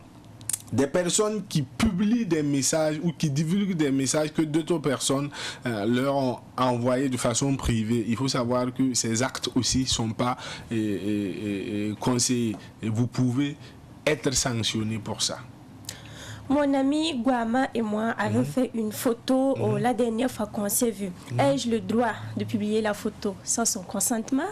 S6: des personnes qui publient des messages ou qui divulguent des messages que d'autres personnes leur ont envoyés de façon privée. Il faut savoir que ces actes aussi ne sont pas conseillés. Et vous pouvez être sanctionné pour ça.
S1: Mon ami Guama et moi avons fait une photo la dernière fois qu'on s'est vu. Ai-je le droit de publier la photo sans son consentement?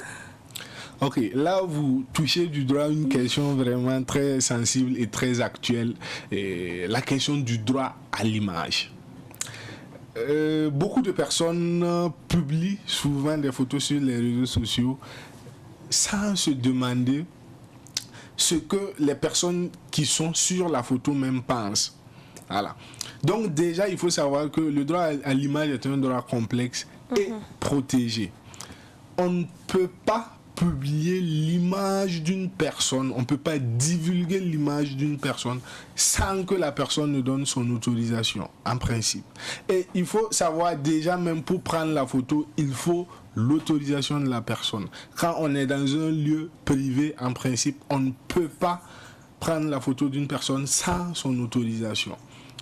S6: Ok, là vous touchez du droit une question vraiment très sensible et très actuelle, et la question du droit à l'image. Beaucoup de personnes publient souvent des photos sur les réseaux sociaux sans se demander ce que les personnes qui sont sur la photo même pensent. Voilà. Donc déjà, il faut savoir que le droit à l'image est un droit complexe et protégé. On ne peut pas publier l'image d'une personne, on ne peut pas divulguer l'image d'une personne sans que la personne ne donne son autorisation, en principe. Et il faut savoir déjà, même pour prendre la photo, il faut l'autorisation de la personne. Quand on est dans un lieu privé, en principe, on ne peut pas prendre la photo d'une personne sans son autorisation.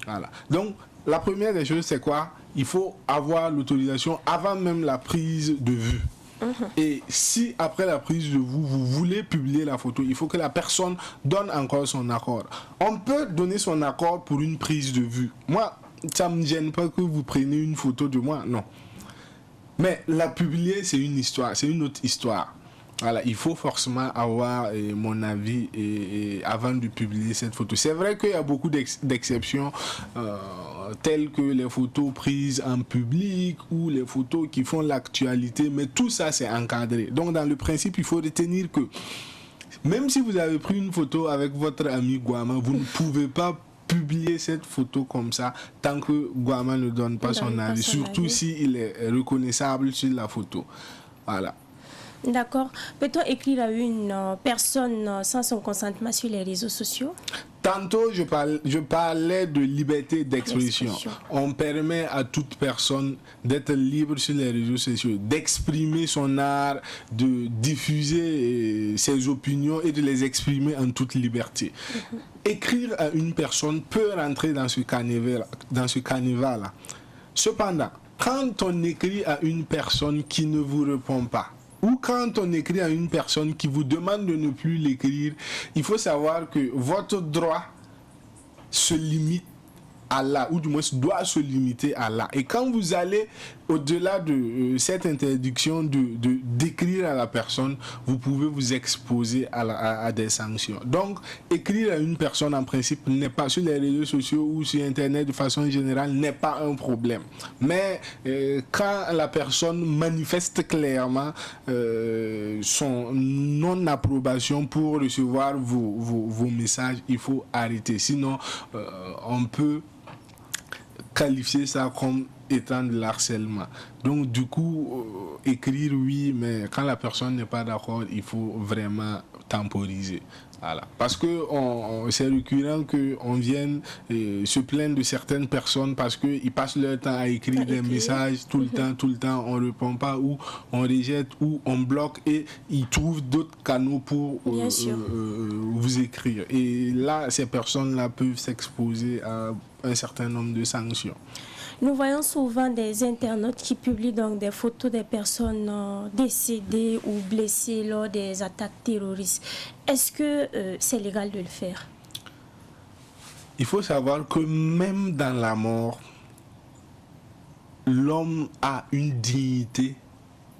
S6: Voilà. Donc, la première des choses, c'est quoi? Il faut avoir l'autorisation avant même la prise de vue. Et si après la prise de vue, vous voulez publier la photo, il faut que la personne donne encore son accord. On peut donner son accord pour une prise de vue. Moi, ça ne me gêne pas que vous preniez une photo de moi, non. Mais la publier, c'est une histoire, c'est une autre histoire. Voilà, il faut forcément avoir mon avis avant de publier cette photo. C'est vrai qu'il y a beaucoup d'exceptions, telles que les photos prises en public ou les photos qui font l'actualité, mais tout ça c'est encadré. Donc dans le principe, il faut retenir que même si vous avez pris une photo avec votre ami Guama, vous ne pouvez pas publier cette photo comme ça tant que Guama ne donne pas son avis, surtout s'il est reconnaissable sur la photo. Voilà.
S1: D'accord. Peut-on écrire à une personne sans son consentement sur les réseaux sociaux?
S6: Tantôt, je parlais de liberté d'expression. On permet à toute personne d'être libre sur les réseaux sociaux, d'exprimer son art, de diffuser ses opinions et de les exprimer en toute liberté. Écrire à une personne peut rentrer dans ce carnaval-là. Cependant, quand on écrit à une personne qui ne vous répond pas, ou quand on écrit à une personne qui vous demande de ne plus l'écrire, il faut savoir que votre droit se limite à là, ou du moins doit se limiter à là. Et quand vous allez au-delà de cette interdiction d'écrire à la personne, vous pouvez vous exposer à des sanctions. Donc, écrire à une personne en principe n'est pas sur les réseaux sociaux ou sur Internet de façon générale n'est pas un problème. Mais quand la personne manifeste clairement son non-approbation pour recevoir vos messages, il faut arrêter. Sinon, on peut qualifier ça comme étant de l'harcèlement. Donc du coup, écrire oui, mais quand la personne n'est pas d'accord, il faut vraiment temporiser. Voilà. Parce que c'est récurrent qu'on vienne se plaindre de certaines personnes parce qu'ils passent leur temps à écrire des messages tout le temps, on ne répond pas, ou on rejette, ou on bloque, et ils trouvent d'autres canaux pour vous écrire. Et là, ces personnes-là peuvent s'exposer à un certain nombre de sanctions.
S1: Nous voyons souvent des internautes qui publient donc des photos des personnes décédées ou blessées lors des attaques terroristes. Est-ce que c'est légal de le faire?
S6: Il faut savoir que même dans la mort, l'homme a une dignité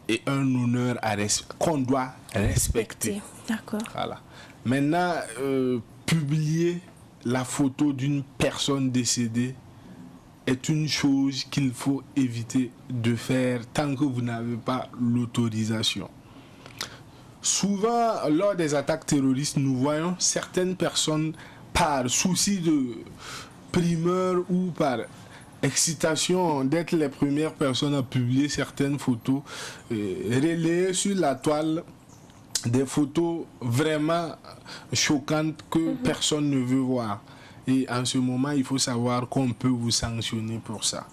S6: et un honneur qu'on doit respecter.
S1: D'accord.
S6: Voilà. Maintenant, publier la photo d'une personne décédée est une chose qu'il faut éviter de faire tant que vous n'avez pas l'autorisation. Souvent, lors des attaques terroristes, nous voyons certaines personnes, par souci de primeur ou par excitation d'être les premières personnes à publier certaines photos, relayer sur la toile des photos vraiment choquantes que personne ne veut voir. Et en ce moment, il faut savoir qu'on peut vous sanctionner pour ça.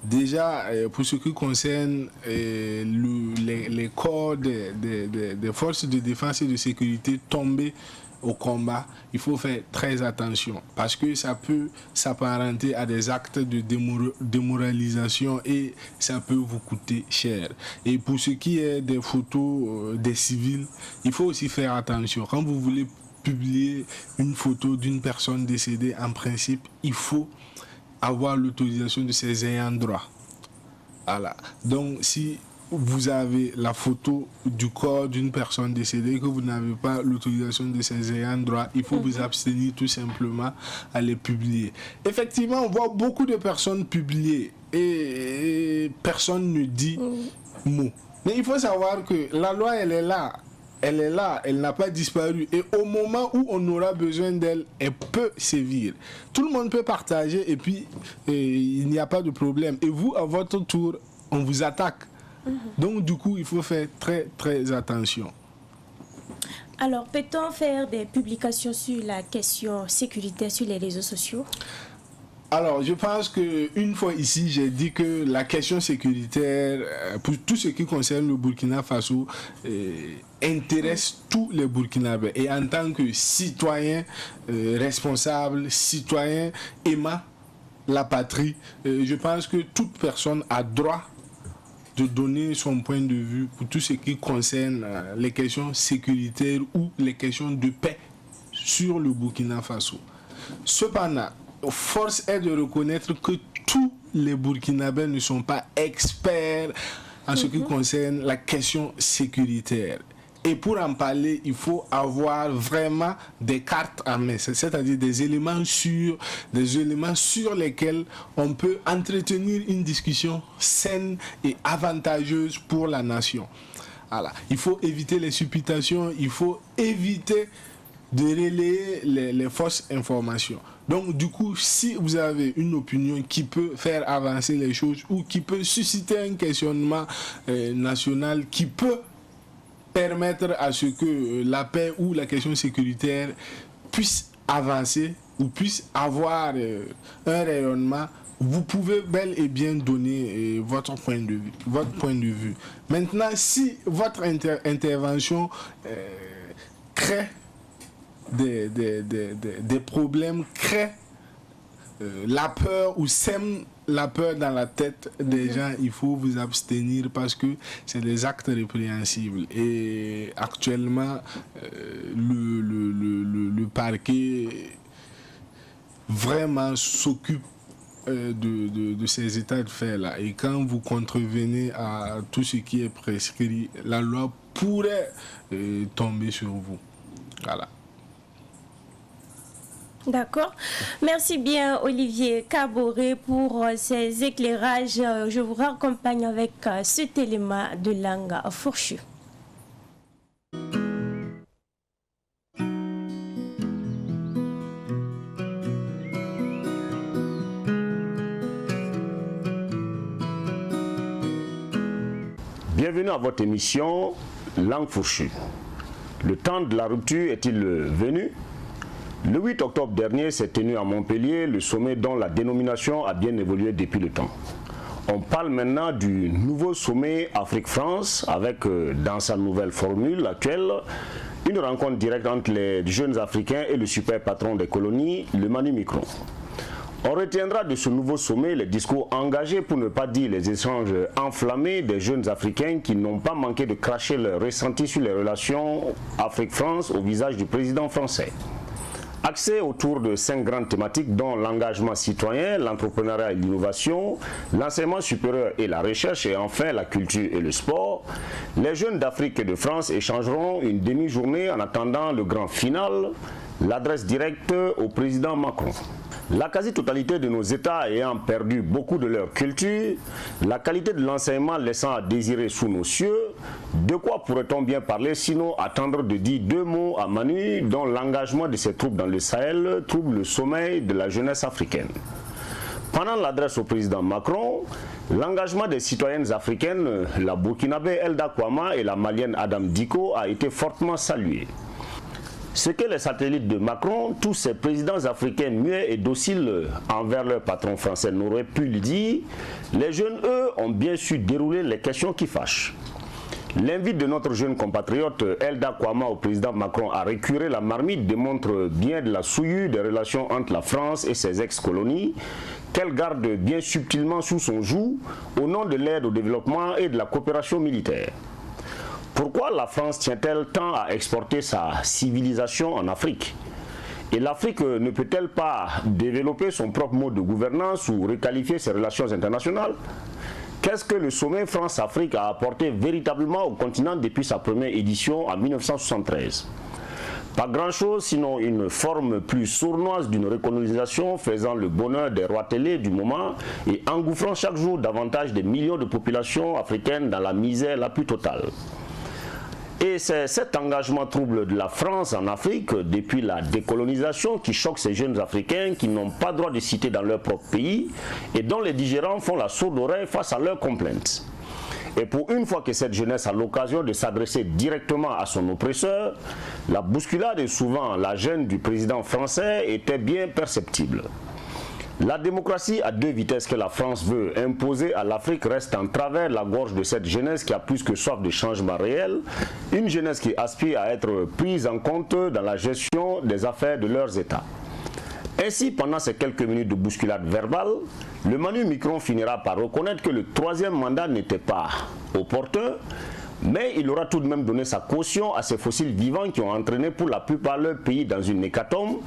S6: Déjà, pour ce qui concerne les corps des forces de défense et de sécurité tombés au combat, il faut faire très attention parce que ça peut s'apparenter à des actes de démoralisation et ça peut vous coûter cher. Et pour ce qui est des photos des civils, il faut aussi faire attention. Quand vous voulez publier une photo d'une personne décédée, en principe, il faut avoir l'autorisation de ses ayants droit. Voilà. Donc, si vous avez la photo du corps d'une personne décédée et que vous n'avez pas l'autorisation de ses ayants droit, il faut vous abstenir tout simplement à les publier. Effectivement, on voit beaucoup de personnes publier et personne ne dit mot. Mais il faut savoir que la loi, elle est là. Elle est là, elle n'a pas disparu. Et au moment où on aura besoin d'elle, elle peut sévir. Tout le monde peut partager et puis il n'y a pas de problème. Et vous, à votre tour, on vous attaque. Donc du coup, il faut faire très très attention.
S1: Alors, peut-on faire des publications sur la question sécuritaire sur les réseaux sociaux?
S6: Alors, je pense qu'une fois ici, j'ai dit que la question sécuritaire, pour tout ce qui concerne le Burkina Faso, intéresse tous les Burkinabés. Et en tant que citoyen responsable, citoyen aimant la patrie, je pense que toute personne a droit de donner son point de vue pour tout ce qui concerne les questions sécuritaires ou les questions de paix sur le Burkina Faso. Cependant, force est de reconnaître que tous les Burkinabés ne sont pas experts en ce qui concerne la question sécuritaire. Et pour en parler, il faut avoir vraiment des cartes en main, c'est-à-dire des éléments sur lesquels on peut entretenir une discussion saine et avantageuse pour la nation. Voilà. Il faut éviter les supputations, il faut éviter de relayer les fausses informations. Donc du coup, si vous avez une opinion qui peut faire avancer les choses ou qui peut susciter un questionnement national, qui peut permettre à ce que la paix ou la question sécuritaire puisse avancer ou puisse avoir un rayonnement, vous pouvez bel et bien donner votre point de vue. Maintenant, si votre intervention crée des problèmes, crée la peur ou sème la peur dans la tête des gens, il faut vous abstenir parce que c'est des actes répréhensibles. Et actuellement, le parquet vraiment s'occupe de ces états de fait-là. Et quand vous contrevenez à tout ce qui est prescrit, la loi pourrait tomber sur vous. Voilà.
S1: D'accord. Merci bien Olivier Kaboré pour ces éclairages. Je vous raccompagne avec cet élément de langue fourchue.
S7: Bienvenue à votre émission Langue fourchue. Le temps de la rupture est-il venu? Le 8 octobre dernier s'est tenu à Montpellier le sommet dont la dénomination a bien évolué depuis le temps. On parle maintenant du nouveau sommet Afrique-France avec, dans sa nouvelle formule actuelle, une rencontre directe entre les jeunes Africains et le super patron des colonies, le Manu Micron. On retiendra de ce nouveau sommet les discours engagés, pour ne pas dire les échanges enflammés des jeunes Africains qui n'ont pas manqué de cracher leur ressenti sur les relations Afrique-France au visage du président français. Axé autour de 5 grandes thématiques dont l'engagement citoyen, l'entrepreneuriat et l'innovation, l'enseignement supérieur et la recherche et enfin la culture et le sport, les jeunes d'Afrique et de France échangeront une demi-journée en attendant le grand final, l'adresse directe au président Macron. La quasi-totalité de nos États ayant perdu beaucoup de leur culture, la qualité de l'enseignement laissant à désirer sous nos cieux, de quoi pourrait-on bien parler sinon attendre de dire 2 mots à Manu dont l'engagement de ses troupes dans le Sahel trouble le sommeil de la jeunesse africaine. Pendant l'adresse au président Macron, l'engagement des citoyennes africaines, la Burkinabé Elda Kwama et la Malienne Adam Diko a été fortement salué. Ce que les satellites de Macron, tous ces présidents africains muets et dociles envers leur patron français n'auraient pu le dire, les jeunes, eux, ont bien su dérouler les questions qui fâchent. L'invite de notre jeune compatriote Elda Kwama au président Macron à récurer la marmite démontre bien de la souillure des relations entre la France et ses ex-colonies, qu'elle garde bien subtilement sous son joug au nom de l'aide au développement et de la coopération militaire. Pourquoi la France tient-elle tant à exporter sa civilisation en Afrique? Et l'Afrique ne peut-elle pas développer son propre mode de gouvernance ou requalifier ses relations internationales? Qu'est-ce que le sommet France-Afrique a apporté véritablement au continent depuis sa première édition en 1973? Pas grand-chose, sinon une forme plus sournoise d'une recolonisation faisant le bonheur des rois télé du moment et engouffrant chaque jour davantage des millions de populations africaines dans la misère la plus totale. Et c'est cet engagement trouble de la France en Afrique depuis la décolonisation qui choque ces jeunes Africains qui n'ont pas droit de citer dans leur propre pays et dont les digérants font la sourde oreille face à leurs complaintes. Et pour une fois que cette jeunesse a l'occasion de s'adresser directement à son oppresseur, la bousculade et souvent la gêne du président français était bien perceptible. La démocratie à 2 vitesses que la France veut imposer à l'Afrique reste en travers la gorge de cette jeunesse qui a plus que soif de changement réel, une jeunesse qui aspire à être prise en compte dans la gestion des affaires de leurs États. Ainsi, pendant ces quelques minutes de bousculade verbale, le Manu Micron finira par reconnaître que le 3e mandat n'était pas opportun, mais il aura tout de même donné sa caution à ces fossiles vivants qui ont entraîné pour la plupart leur pays dans une hécatombe,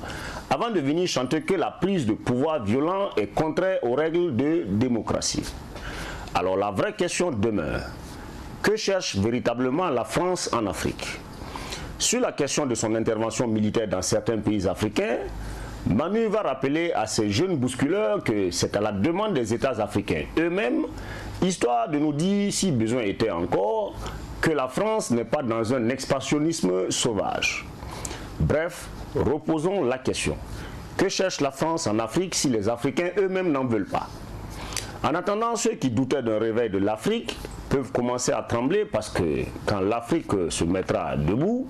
S7: avant de venir chanter que la prise de pouvoir violent est contraire aux règles de démocratie. Alors la vraie question demeure, que cherche véritablement la France en Afrique? Sur la question de son intervention militaire dans certains pays africains, Manu va rappeler à ces jeunes bousculeurs que c'est à la demande des États africains eux-mêmes, histoire de nous dire, si besoin était encore, que la France n'est pas dans un expansionnisme sauvage. Bref, reposons la question. Que cherche la France en Afrique si les Africains eux-mêmes n'en veulent pas? En attendant, ceux qui doutaient d'un réveil de l'Afrique peuvent commencer à trembler parce que quand l'Afrique se mettra debout,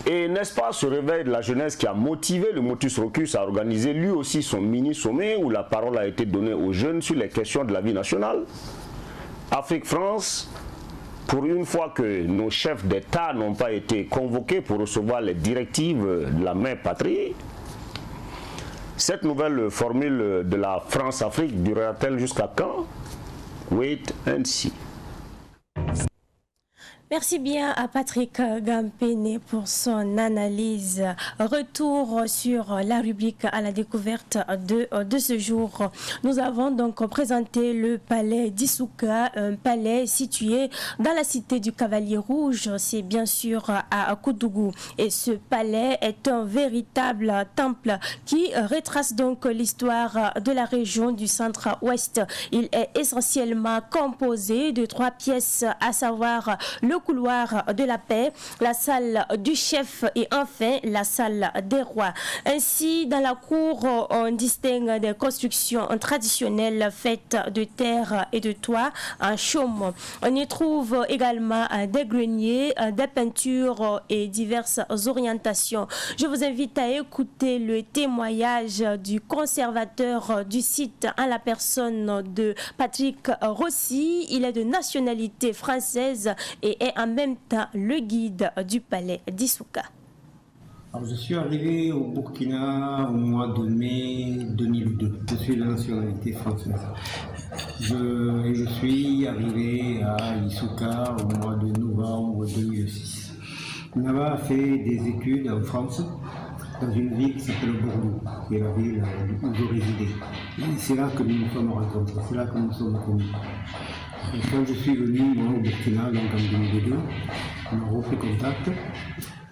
S7: Et n'est-ce pas ce réveil de la jeunesse qui a motivé le Motus Rocus à organiser lui aussi son mini-sommet où la parole a été donnée aux jeunes sur les questions de la vie nationale? Afrique-France, pour une fois que nos chefs d'État n'ont pas été convoqués pour recevoir les directives de la mère patrie, cette nouvelle formule de la France-Afrique durera-t-elle jusqu'à quand? Wait and see.
S1: Merci bien à Patrick Gampene pour son analyse. Retour sur la rubrique à la découverte de ce jour. Nous avons donc présenté le palais d'Issouka, un palais situé dans la cité du Cavalier Rouge. C'est bien sûr à Koudougou. Et ce palais est un véritable temple qui retrace donc l'histoire de la région du centre-ouest. Il est essentiellement composé de 3 pièces, à savoir le couloir de la paix, la salle du chef et enfin la salle des rois. Ainsi, dans la cour, on distingue des constructions traditionnelles faites de terre et de toit en chaume. On y trouve également des greniers, des peintures et diverses orientations. Je vous invite à écouter le témoignage du conservateur du site en la personne de Patrick Rossi. Il est de nationalité française et est en même temps le guide du palais d'Issouka.
S2: Alors, je suis arrivé au Burkina au mois de mai 2002. Je suis de nationalité française. Je suis arrivé à Issouka au mois de novembre 2006. Là-bas, j'ai fait des études en France, dans une ville qui s'appelle Bordeaux, qui est la ville où je résidais. Et c'est là que nous nous sommes rencontrés, c'est là que nous sommes connus. Et quand je suis venu moi, au Burkina, donc en 2002, on a repris contact.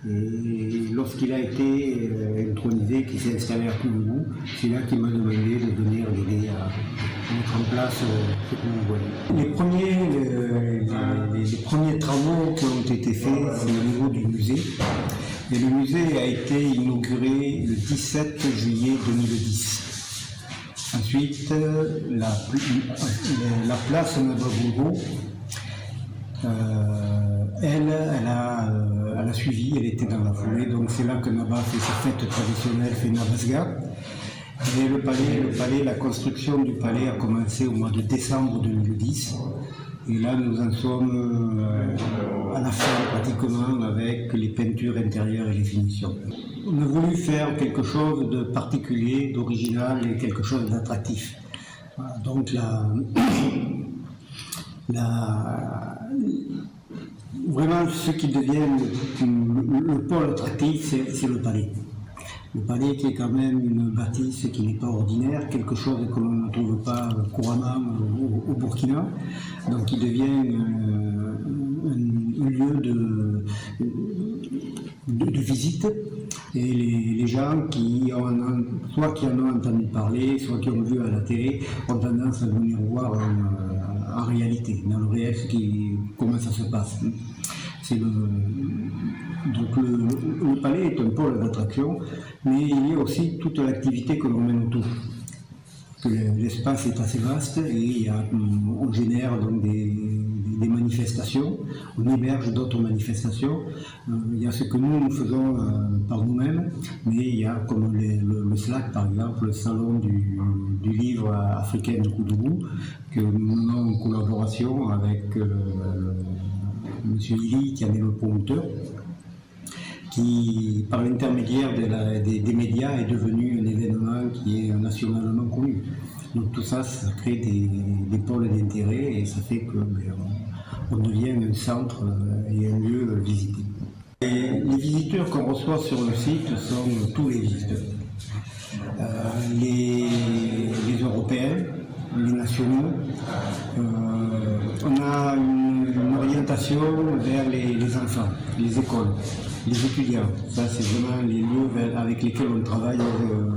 S2: Et lorsqu'il a été intronisé, qu'il s'est installé à Koudougou, c'est là qu'il m'a demandé de venir l'aider à mettre en place ce que vous voyez. Les premiers travaux qui ont été faits, c'est au niveau du musée. Et le musée a été inauguré le 17 juillet 2010. Ensuite, la place Nababongo, elle a suivi, elle était dans la foulée, donc c'est là que Naba fait sa fête traditionnelle, fait Nabasga. Et le palais, la construction du palais a commencé au mois de décembre 2010. Et là, nous en sommes à la fin pratiquement avec les peintures intérieures et les finitions. On a voulu faire quelque chose de particulier, d'original et quelque chose d'attractif. Voilà, donc vraiment, ce qui devient le pôle attractif, c'est le palais. Le palais qui est quand même une bâtisse qui n'est pas ordinaire, quelque chose que l'on ne trouve pas couramment au Burkina, donc il devient un lieu de visite. Et les gens soit qui en ont entendu parler, soit qui ont vu à la télé, ont tendance à venir voir en réalité, dans le réel, comment ça se passe. Donc le palais est un pôle d'attraction, mais il y a aussi toute l'activité que l'on mène autour. L'espace est assez vaste et on génère donc des manifestations, on héberge d'autres manifestations. Il y a ce que nous faisons par nous-mêmes, mais il y a comme le SLAC par exemple, le salon du livre africain de Koudougou, que nous menons en collaboration avec M. Ili, qui en est le promoteur, qui, par l'intermédiaire des médias, est devenu un événement qui est nationalement connu. Donc tout ça, ça crée des pôles d'intérêt et ça fait qu'on devient un centre et un lieu visité. Et les visiteurs qu'on reçoit sur le site sont tous les visiteurs. Les Européens, les nationaux. On a une orientation vers les enfants, les écoles, les étudiants. Ça, c'est vraiment les lieux avec lesquels on travaille.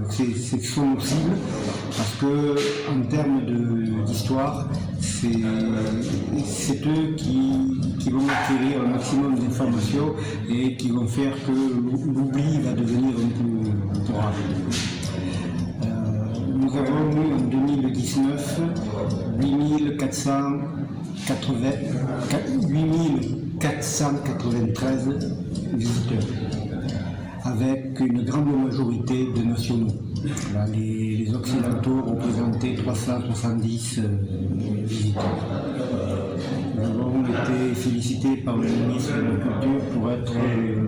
S2: Ce sont nos cibles parce qu'en termes d'histoire, c'est eux qui vont acquérir un maximum d'informations et qui vont faire que l'oubli va devenir un peu rare. Nous avons eu en 2019 8493 visiteurs. avec une grande majorité de nationaux. Là, les Occidentaux représentaient 370 visiteurs. Nous avons été félicités par le ministre de la Culture pour être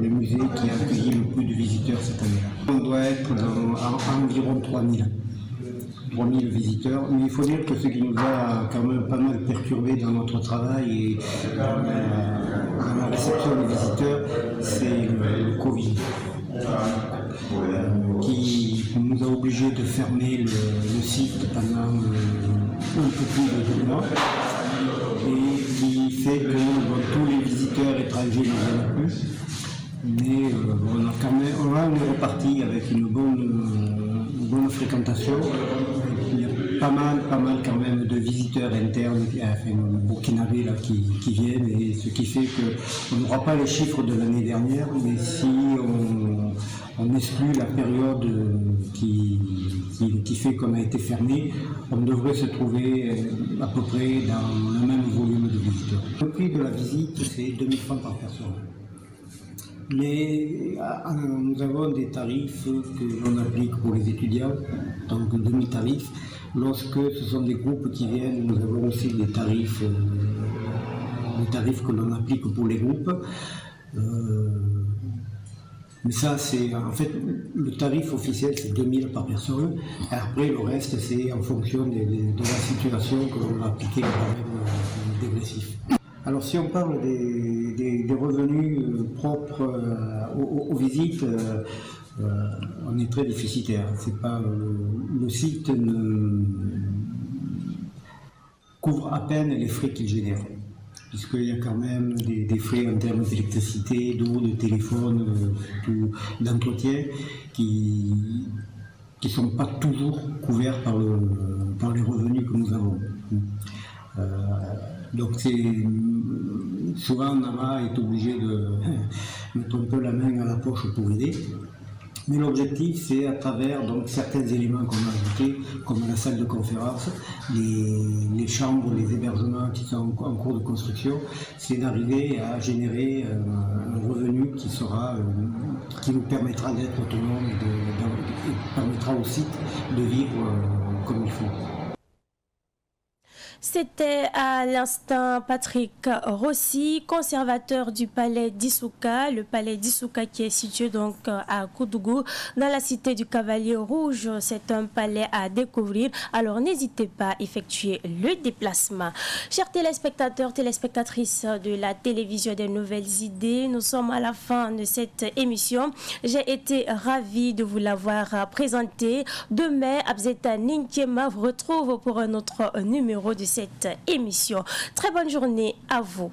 S2: le musée qui a accueilli le plus de visiteurs cette année-là. On doit être à environ 3000 visiteurs, mais il faut dire que ce qui nous a quand même pas mal perturbé dans notre travail et dans la réception des visiteurs, c'est le Covid, qui nous a obligés de fermer le site pendant un peu plus de 2 mois, et qui fait que tous les visiteurs étrangers ne viennent plus, mais on est reparti avec une bonne fréquentation. Il y a pas mal quand même de visiteurs internes, burkinabés là, qui viennent, et ce qui fait qu'on n'aura pas les chiffres de l'année dernière, mais si on exclut la période qui fait qu'on a été fermé, on devrait se trouver à peu près dans le même volume de visiteurs. Le prix de la visite, c'est 2000 francs par personne. Mais nous avons des tarifs que l'on applique pour les étudiants, donc demi-tarifs. Lorsque ce sont des groupes qui viennent, nous avons aussi des tarifs que l'on applique pour les groupes. Mais ça, c'est en fait le tarif officiel, c'est 2000 par personne. Et après, le reste, c'est en fonction de la situation que l'on va appliquer le barème dégressif. Alors, si on parle des revenus propres aux visites, on est très déficitaire. C'est pas le site couvre à peine les frais qu'il génère, puisqu'il y a quand même des frais en termes d'électricité, d'eau, de téléphone, d'entretien, qui ne sont pas toujours couverts par les revenus que nous avons. Donc souvent Nama est obligé de mettre un peu la main à la poche pour aider. Mais l'objectif, c'est à travers donc, certains éléments qu'on a ajoutés, comme la salle de conférence, les chambres, les hébergements qui sont en cours de construction, c'est d'arriver à générer un revenu qui nous permettra d'être autonome et permettra au site de vivre comme il faut.
S1: C'était à l'instant Patrick Rossi, conservateur du palais d'Issouka, le palais d'Issouka qui est situé donc à Koudougou, dans la cité du Cavalier Rouge. C'est un palais à découvrir, alors n'hésitez pas à effectuer le déplacement. Chers téléspectateurs, téléspectatrices de la télévision des Nouvelles Idées, nous sommes à la fin de cette émission. J'ai été ravie de vous l'avoir présenté. Demain, Abzeta Ninkiema vous retrouve pour un autre numéro de cette émission. Très bonne journée à vous.